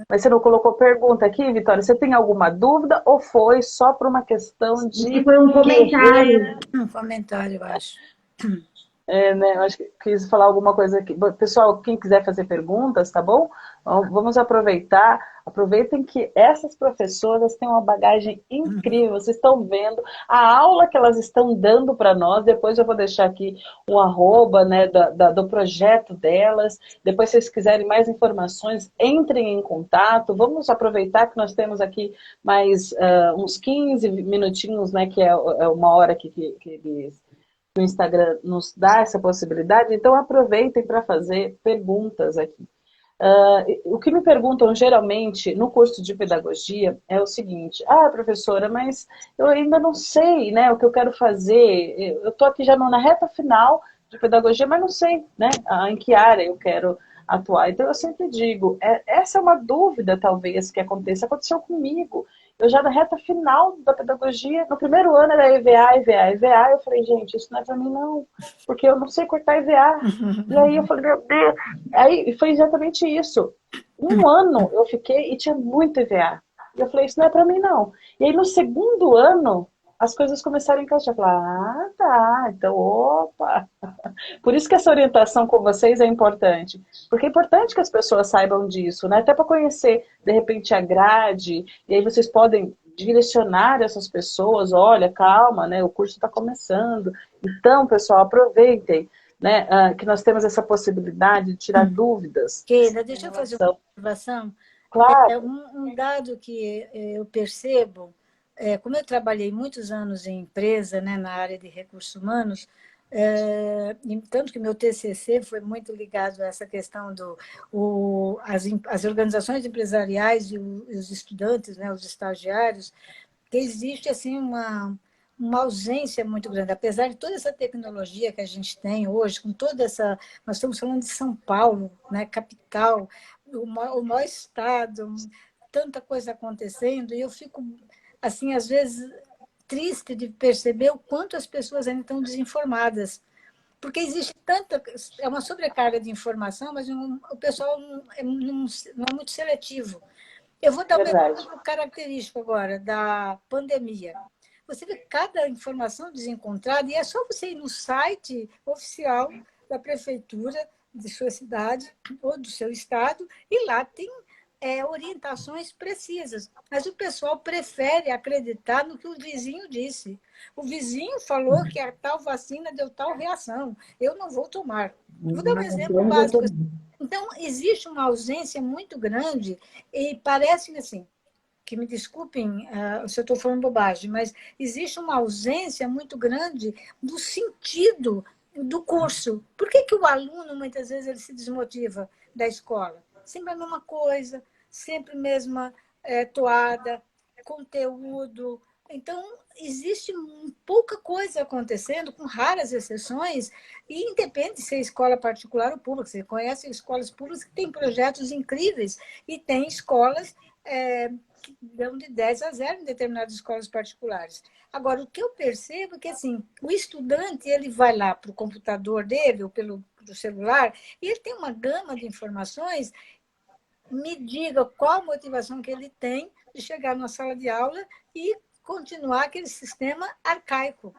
Mas você não colocou pergunta aqui, Vitória? Você tem alguma dúvida ou foi só por uma questão isso de foi um querer? comentário. Um comentário, eu acho. Né, eu acho que quis falar alguma coisa aqui. Bom, pessoal, quem quiser fazer perguntas, tá bom? Vamos aproveitar. Aproveitem que essas professoras têm uma bagagem incrível. Vocês estão vendo a aula que elas estão dando para nós. Depois eu vou deixar aqui o arroba, né, do projeto delas. Depois, se vocês quiserem mais informações, entrem em contato. Vamos aproveitar que nós temos aqui mais uns 15 minutinhos, né, que é uma hora que eles o Instagram nos dá essa possibilidade, então aproveitem para fazer perguntas aqui. O que me perguntam geralmente no curso de pedagogia é o seguinte: professora, mas eu ainda não sei, né, o que eu quero fazer, eu estou aqui já na reta final de pedagogia, mas não sei, né, em que área eu quero atuar. Então eu sempre digo, essa é uma dúvida talvez que aconteceu comigo. Eu já na reta final da pedagogia, no primeiro ano era EVA, EVA, EVA, eu falei, gente, isso não é para mim não, porque eu não sei cortar EVA. E aí eu falei, meu Deus, aí foi exatamente isso. Um ano eu fiquei e tinha muito EVA. E eu falei, isso não é para mim não. E aí no segundo ano, as coisas começaram a encaixar. Eu falei, tá, então, opa. Por isso que essa orientação com vocês é importante. Porque é importante que as pessoas saibam disso, né? Até para conhecer, de repente, a grade. E aí vocês podem direcionar essas pessoas. Olha, calma, né? O curso está começando. Então, pessoal, aproveitem, né? Que nós temos essa possibilidade de tirar dúvidas Keila, em deixa eu fazer uma relação. observação. Claro. Um dado que eu percebo, como eu trabalhei muitos anos em empresa, né, na área de recursos humanos, tanto que meu TCC foi muito ligado a essa questão as organizações empresariais e os estudantes, né, os estagiários, que existe assim uma ausência muito grande, apesar de toda essa tecnologia que a gente tem hoje, com toda essa, nós estamos falando de São Paulo, né, capital, o maior estado, tanta coisa acontecendo, e eu fico assim às vezes triste de perceber o quanto as pessoas ainda estão desinformadas. Porque existe tanta. É uma sobrecarga de informação, mas o pessoal não é muito seletivo. Eu vou dar um Verdade. exemplo característico agora da pandemia. Você vê cada informação desencontrada e é só você ir no site oficial da prefeitura de sua cidade ou do seu estado e lá tem orientações precisas. Mas o pessoal prefere acreditar no que o vizinho disse. O vizinho falou que a tal vacina deu tal reação. Eu não vou tomar. Vou dar um exemplo Então, básico. Então, existe uma ausência muito grande e parece assim, que me desculpem se eu estou falando bobagem, mas existe uma ausência muito grande do sentido do curso. Por que o aluno, muitas vezes, ele se desmotiva da escola? Sempre a mesma coisa, sempre a mesma toada, conteúdo. Então, existe pouca coisa acontecendo, com raras exceções, e independe se é escola particular ou pública. Você conhece escolas públicas que têm projetos incríveis e tem escolas que dão de 10 a 0 em determinadas escolas particulares. Agora, o que eu percebo é que assim, o estudante ele vai lá para o computador dele ou pelo celular e ele tem uma gama de informações. Me diga qual a motivação que ele tem de chegar na sala de aula e continuar aquele sistema arcaico.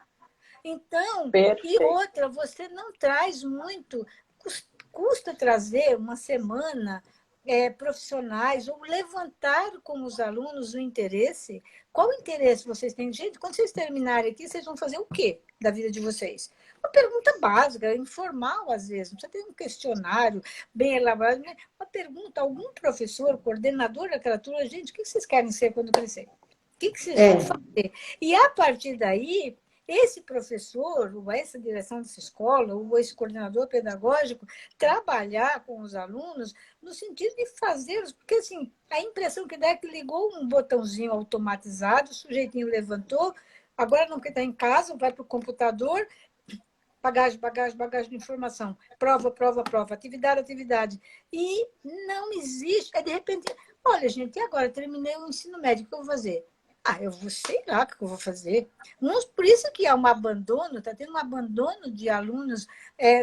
Então, e Perfeito. outra, você não traz muito, custa trazer uma semana profissionais ou levantar com os alunos o interesse. Qual o interesse vocês têm? Gente, quando vocês terminarem aqui, vocês vão fazer o quê da vida de vocês? Uma pergunta básica, informal às vezes, não precisa ter um questionário bem elaborado, mas uma pergunta, algum professor, coordenador daquela turma, gente, o que vocês querem ser quando crescer? O que vocês vão fazer? E a partir daí, esse professor, ou essa direção dessa escola, ou esse coordenador pedagógico, trabalhar com os alunos no sentido de fazê-los, porque assim, a impressão que dá é que ligou um botãozinho automatizado, o sujeitinho levantou, agora não que está em casa, vai para o computador, bagagem de informação, prova, atividade. E não existe, de repente, olha, gente, e agora? Terminei o ensino médio, o que eu vou fazer? Eu vou, sei lá o que eu vou fazer. Por isso que há um abandono, está tendo um abandono de alunos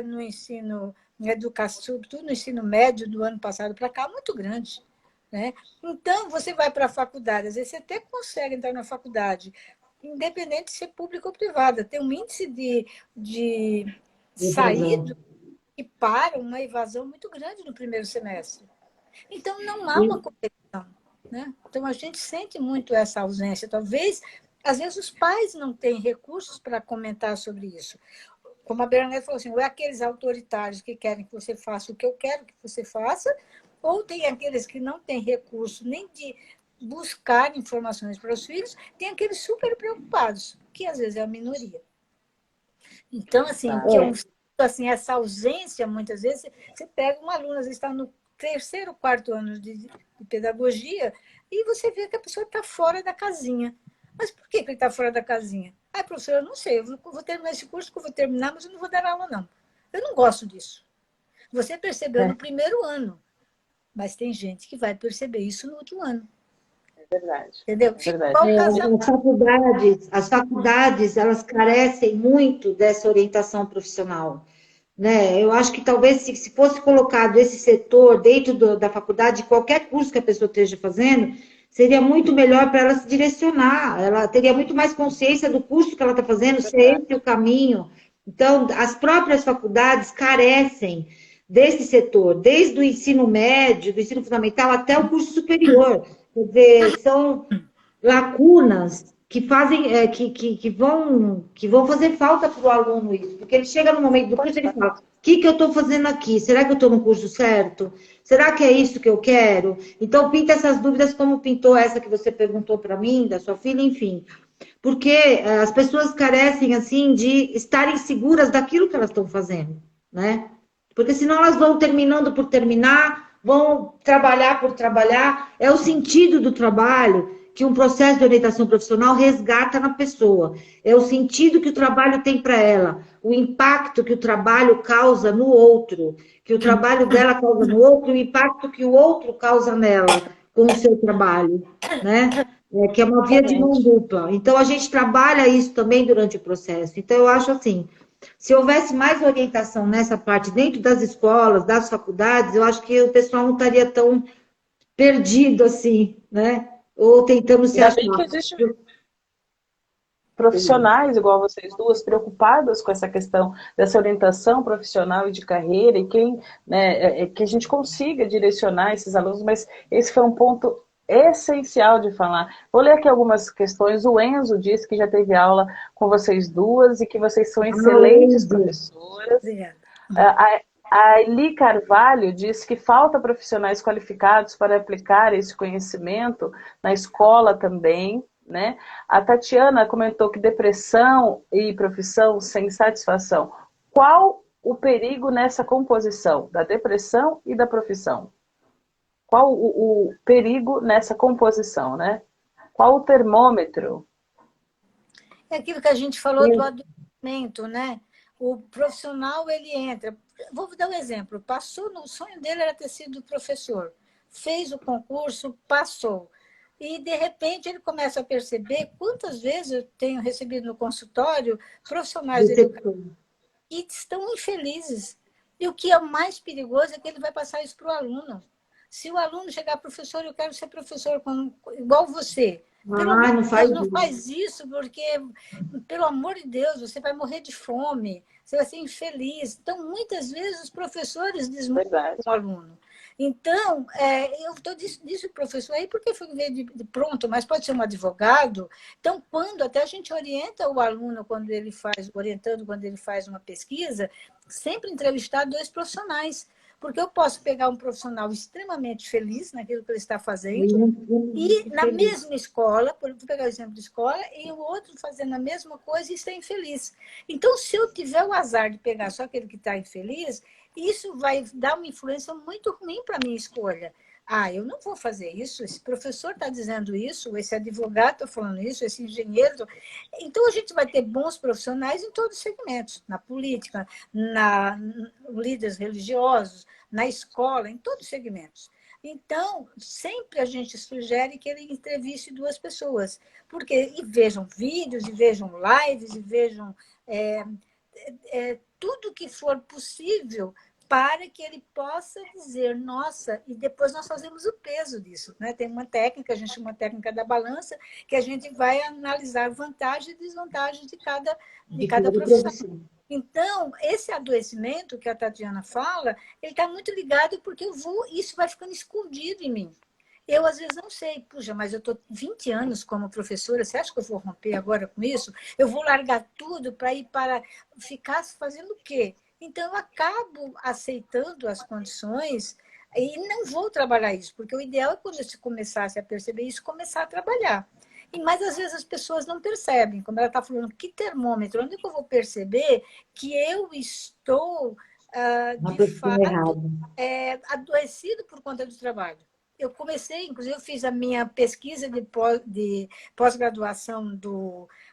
no ensino, na educação, sobretudo no ensino médio do ano passado para cá, muito grande. Né? Então, você vai para a faculdade, às vezes você até consegue entrar na faculdade, independente de ser pública ou privada, tem um índice de saída que para uma evasão muito grande no primeiro semestre. Então, não há uma competição. Né? Então, a gente sente muito essa ausência. Talvez, às vezes, os pais não têm recursos para comentar sobre isso. Como a Bernadette falou assim, ou é aqueles autoritários que querem que você faça o que eu quero que você faça, ou tem aqueles que não têm recurso nem de buscar informações para os filhos, tem aqueles super preocupados, que às vezes é a minoria. Então, assim, o que eu assim, essa ausência, muitas vezes, você pega uma aluna, às vezes está no terceiro, quarto ano de pedagogia, e você vê que a pessoa está fora da casinha. Mas por que ele está fora da casinha? Professora, eu não sei, eu vou terminar esse curso que eu vou terminar, mas eu não vou dar aula, não. Eu não gosto disso. Você percebeu no primeiro ano, mas tem gente que vai perceber isso no último ano. É verdade. Entendeu? É verdade. As faculdades, elas carecem muito dessa orientação profissional. Né? Eu acho que talvez se fosse colocado esse setor dentro da faculdade, qualquer curso que a pessoa esteja fazendo, seria muito melhor para ela se direcionar, ela teria muito mais consciência do curso que ela está fazendo, se é esse o caminho. Então, as próprias faculdades carecem desse setor, desde o ensino médio, do ensino fundamental até o curso superior. Quer dizer, são lacunas que fazem, que vão fazer falta para o aluno isso, porque ele chega no momento do curso e ele fala, o que eu estou fazendo aqui? Será que eu estou no curso certo? Será que é isso que eu quero? Então, pinta essas dúvidas como pintou essa que você perguntou para mim, da sua filha, enfim. Porque as pessoas carecem, assim, de estarem seguras daquilo que elas estão fazendo, né? Porque senão elas vão terminando por terminar, vão trabalhar por trabalhar. É o sentido do trabalho que um processo de orientação profissional resgata na pessoa. É o sentido que o trabalho tem para ela, o impacto que o trabalho causa no outro, que o trabalho dela causa no outro, o impacto que o outro causa nela com o seu trabalho, né? Que é uma via de mão dupla. Então, a gente trabalha isso também durante o processo. Então, eu acho assim, se houvesse mais orientação nessa parte dentro das escolas, das faculdades, eu acho que o pessoal não estaria tão perdido assim, né? Ou tentando se achar. Ainda bem que existem profissionais, igual vocês duas, preocupadas com essa questão dessa orientação profissional e de carreira, e que a gente consiga direcionar esses alunos, mas esse foi um ponto essencial de falar. Vou ler aqui algumas questões. O Enzo disse que já teve aula com vocês duas e que vocês são excelentes professoras. A Eli Carvalho diz que falta profissionais qualificados para aplicar esse conhecimento na escola também, né? A Tatiana comentou que depressão e profissão sem satisfação. Qual o perigo nessa composição da depressão e da profissão? Qual o perigo nessa composição, né? Qual o termômetro? É aquilo que a gente falou do adoecimento, né? O profissional, ele entra... Vou dar um exemplo. O sonho dele era ter sido professor. Fez o concurso, passou. E, de repente, ele começa a perceber quantas vezes eu tenho recebido no consultório profissionais educativos que estão infelizes. E o que é mais perigoso é que ele vai passar isso para o aluno. Se o aluno chegar, professor, eu quero ser professor igual você, Pelo amor Não de faz Deus, não isso. faz isso, porque, pelo amor de Deus, você vai morrer de fome, você vai ser infeliz. Então, muitas vezes, os professores desmotivam Verdade. o aluno. Então, eu estou disse o professor aí porque foi ver de pronto, mas pode ser um advogado. Então, quando até a gente orienta o aluno quando ele faz, orientando quando ele faz uma pesquisa, sempre entrevistar dois profissionais. Porque eu posso pegar um profissional extremamente feliz naquilo que ele está fazendo, e Muito na feliz. mesma escola, vou pegar o exemplo de escola, e o outro fazendo a mesma coisa e está infeliz. Então, se eu tiver o azar de pegar só aquele que está infeliz, isso vai dar uma influência muito ruim para a minha escolha. Ah, eu não vou fazer isso, esse professor está dizendo isso, esse advogado está falando isso, esse engenheiro. Então, a gente vai ter bons profissionais em todos os segmentos, na política, na líderes religiosos, na escola, em todos os segmentos. Então, sempre a gente sugere que ele entreviste duas pessoas, porque e vejam vídeos, e vejam lives, e vejam tudo que for possível para que ele possa dizer, nossa, e depois nós fazemos o peso disso. Né? Tem uma técnica, a gente chama técnica da balança, que a gente vai analisar vantagens e desvantagens de De cada cada profissão. profissão. Então, esse adoecimento que a Tatiana fala, ele está muito ligado porque isso vai ficando escondido em mim. Eu, às vezes, não sei, puxa, mas eu estou 20 anos como professora, você acha que eu vou romper agora com isso? Eu vou largar tudo para ir para ficar fazendo o quê? Então, eu acabo aceitando as condições e não vou trabalhar isso, porque o ideal é quando eu começasse a perceber isso, começar a trabalhar. Mas às vezes as pessoas não percebem, como ela está falando, que termômetro, onde que eu vou perceber que eu estou, Uma de profissão fato, errada. adoecido por conta do trabalho? Eu comecei, inclusive, eu fiz a minha pesquisa de pós-graduação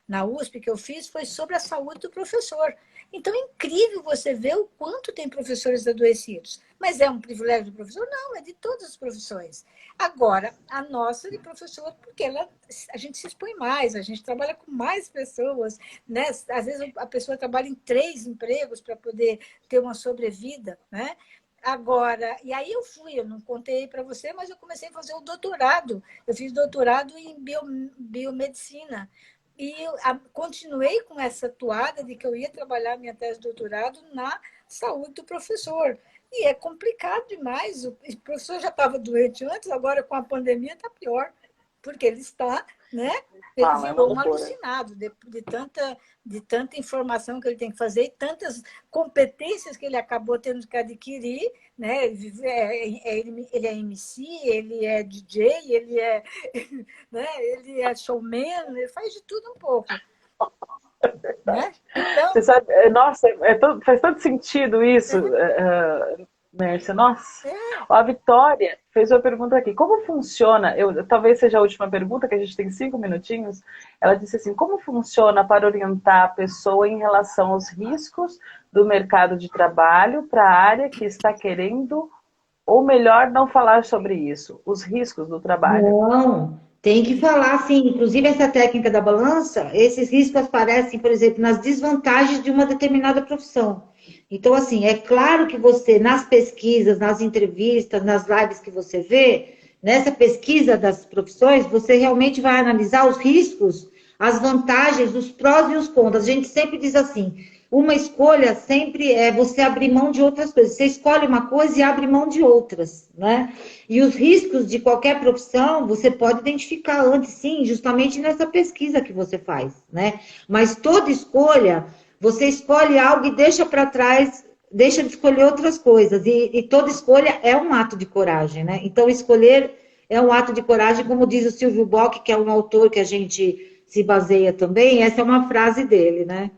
na USP, que eu fiz, foi sobre a saúde do professor. Então, é incrível você ver o quanto tem professores adoecidos. Mas é um privilégio do professor? Não, é de todas as profissões. Agora, a nossa de professor, porque a gente se expõe mais, a gente trabalha com mais pessoas, né? Às vezes a pessoa trabalha em 3 empregos para poder ter uma sobrevida, né? Agora, e aí eu não contei para você, mas eu comecei a fazer o doutorado. Eu fiz doutorado em biomedicina. E eu continuei com essa toada de que eu ia trabalhar minha tese de doutorado na saúde do professor. E é complicado demais. O professor já estava doente antes, agora com a pandemia está pior, porque ele está, né? Ele Fala, é uma virou um loucura. alucinado de tanta informação que ele tem que fazer e tantas competências que ele acabou tendo que adquirir, né? Ele é MC, ele é DJ, né? Ele é showman, ele faz de tudo um pouco, né? Você Então, sabe, nossa, faz todo sentido isso, Mércia. Nossa, a Vitória fez uma pergunta aqui. Como funciona? Talvez seja a última pergunta, que a gente tem 5 minutinhos. Ela disse assim: como funciona para orientar a pessoa em relação aos riscos do mercado de trabalho para a área que está querendo, ou melhor, não falar sobre isso, os riscos do trabalho? Não, tem que falar sim. Inclusive, essa técnica da balança, esses riscos aparecem, por exemplo, nas desvantagens de uma determinada profissão. Então, assim, é claro que você, nas pesquisas, nas entrevistas, nas lives que você vê, nessa pesquisa das profissões, você realmente vai analisar os riscos, as vantagens, os prós e os contras. A gente sempre diz assim, uma escolha sempre é você abrir mão de outras coisas. Você escolhe uma coisa e abre mão de outras, né? E os riscos de qualquer profissão você pode identificar antes, sim, justamente nessa pesquisa que você faz, né? Mas toda escolha, você escolhe algo e deixa para trás, deixa de escolher outras coisas. E toda escolha é um ato de coragem, né? Então, escolher é um ato de coragem, como diz o Silvio Bock, que é um autor que a gente se baseia também, essa é uma frase dele, né?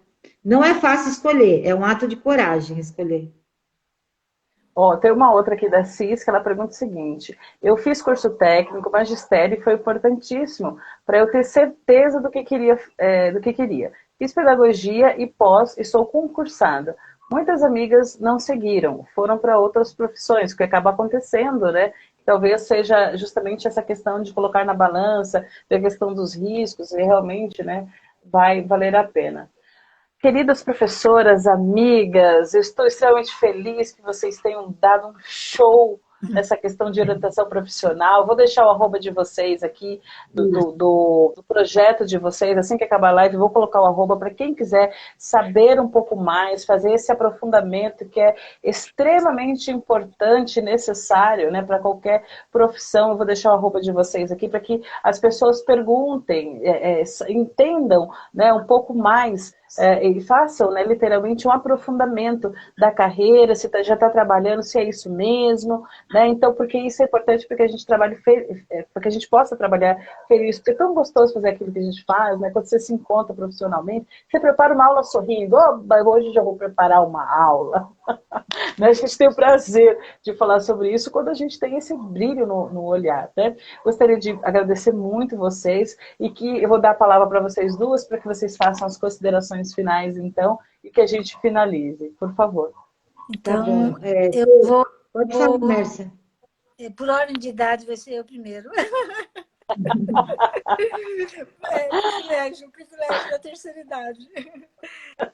Não é fácil escolher, é um ato de coragem escolher. Ó, tem uma outra aqui da CIS que ela pergunta o seguinte: eu fiz curso técnico, magistério, e foi importantíssimo para eu ter certeza do que queria. Fiz pedagogia e pós e sou concursada. Muitas amigas não seguiram, foram para outras profissões, o que acaba acontecendo, né? Talvez seja justamente essa questão de colocar na balança, a questão dos riscos, e realmente, né, vai valer a pena. Queridas professoras, amigas, eu estou extremamente feliz que vocês tenham dado um show nessa questão de orientação profissional. Vou deixar o arroba de vocês aqui, do projeto de vocês, assim que acabar a live, vou colocar o arroba para quem quiser saber um pouco mais, fazer esse aprofundamento que é extremamente importante e necessário, né, para qualquer profissão. Eu vou deixar o arroba de vocês aqui para que as pessoas perguntem, entendam, né, um pouco mais, e façam, né, literalmente um aprofundamento da carreira, se já está trabalhando, se é isso mesmo, né? Então, porque isso é importante para que a gente trabalhe para que a gente possa trabalhar feliz, porque é tão gostoso fazer aquilo que a gente faz, né? Quando você se encontra profissionalmente, você prepara uma aula sorrindo, hoje já vou preparar uma aula. Né? A gente tem o prazer de falar sobre isso quando a gente tem esse brilho no olhar, né? Gostaria de agradecer muito vocês e que eu vou dar a palavra para vocês duas para que vocês façam as considerações finais, então, e que a gente finalize, por favor. Então, Tá bom. eu vou... Pode falar, Mércia. Por ordem de idade, vai ser eu primeiro. Privilégio da terceira idade.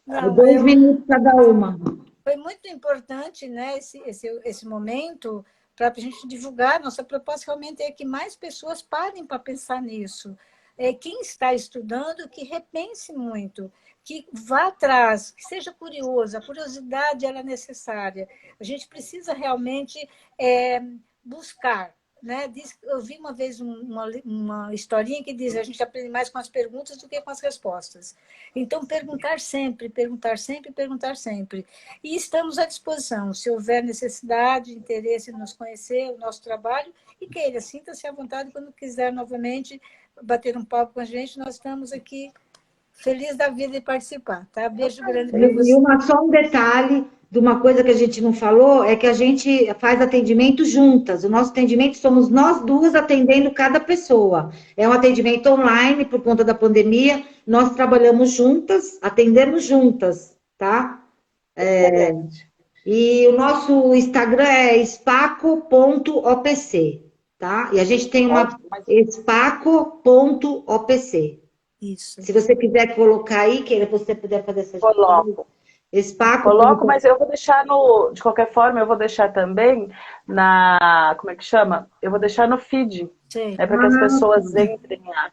Não, 2 minutos cada uma. Foi muito importante, né, esse momento para a gente divulgar. Nossa proposta realmente é que mais pessoas parem para pensar nisso. Quem está estudando, que repense muito, que vá atrás, que seja curioso. A curiosidade ela é necessária. A gente precisa realmente buscar. Né? Eu vi uma vez uma historinha que diz que a gente aprende mais com as perguntas do que com as respostas. Então, perguntar sempre, perguntar sempre, perguntar sempre. E estamos à disposição. Se houver necessidade, interesse em nos conhecer, o nosso trabalho, e queira, sinta-se à vontade quando quiser novamente bater um papo com a gente. Nós estamos aqui feliz da vida de participar. Tá? Beijo grande para você. E só um detalhe de uma coisa que a gente não falou, é que a gente faz atendimento juntas. O nosso atendimento somos nós duas atendendo cada pessoa. É um atendimento online por conta da pandemia. Nós trabalhamos juntas, atendemos juntas, tá? E o nosso Instagram é spaco.opc, tá? E a gente tem uma spaco.opc. Isso. Se você quiser colocar aí, que você puder fazer essa Coloco. Coloco, mas eu vou deixar de qualquer forma, eu vou deixar também como é que chama? Eu vou deixar no feed, para que as pessoas entrem lá.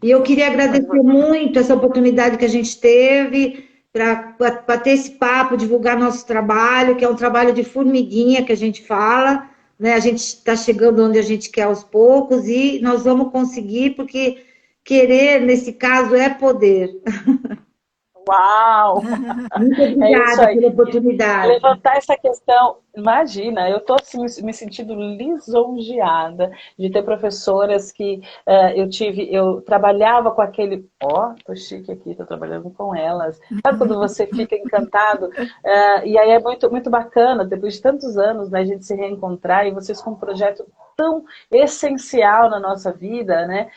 E eu queria agradecer muito essa oportunidade que a gente teve para ter esse papo, divulgar nosso trabalho, que é um trabalho de formiguinha que a gente fala, né? A gente está chegando onde a gente quer aos poucos e nós vamos conseguir, porque querer, nesse caso, é poder. Uau! Muito obrigada pela oportunidade. Levantar essa questão, imagina, eu estou assim, me sentindo lisonjeada de ter professoras que eu trabalhava com aquele, tô chique aqui, estou trabalhando com elas. Sabe quando você fica encantado? E aí é muito, muito bacana, depois de tantos anos, né, a gente se reencontrar e vocês com um projeto tão essencial na nossa vida, né?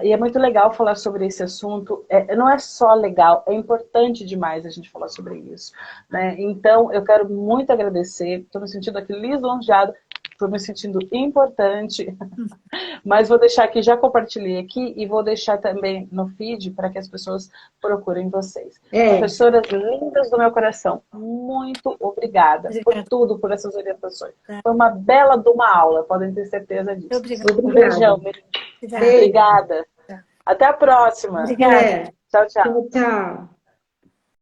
E é muito legal falar sobre esse assunto. Não é só legal, é importante demais a gente falar sobre isso, né? Então, eu quero muito agradecer, estou me sentindo aqui lisonjeada, estou me sentindo importante, mas vou deixar aqui, já compartilhei aqui e vou deixar também no feed para que as pessoas procurem vocês. Professoras lindas do meu coração, muito obrigada por tudo, por essas orientações. Foi uma bela de uma aula, podem ter certeza disso. Um beijão. Obrigada. Até a próxima. Obrigada. Tchau, tchau. Tchau.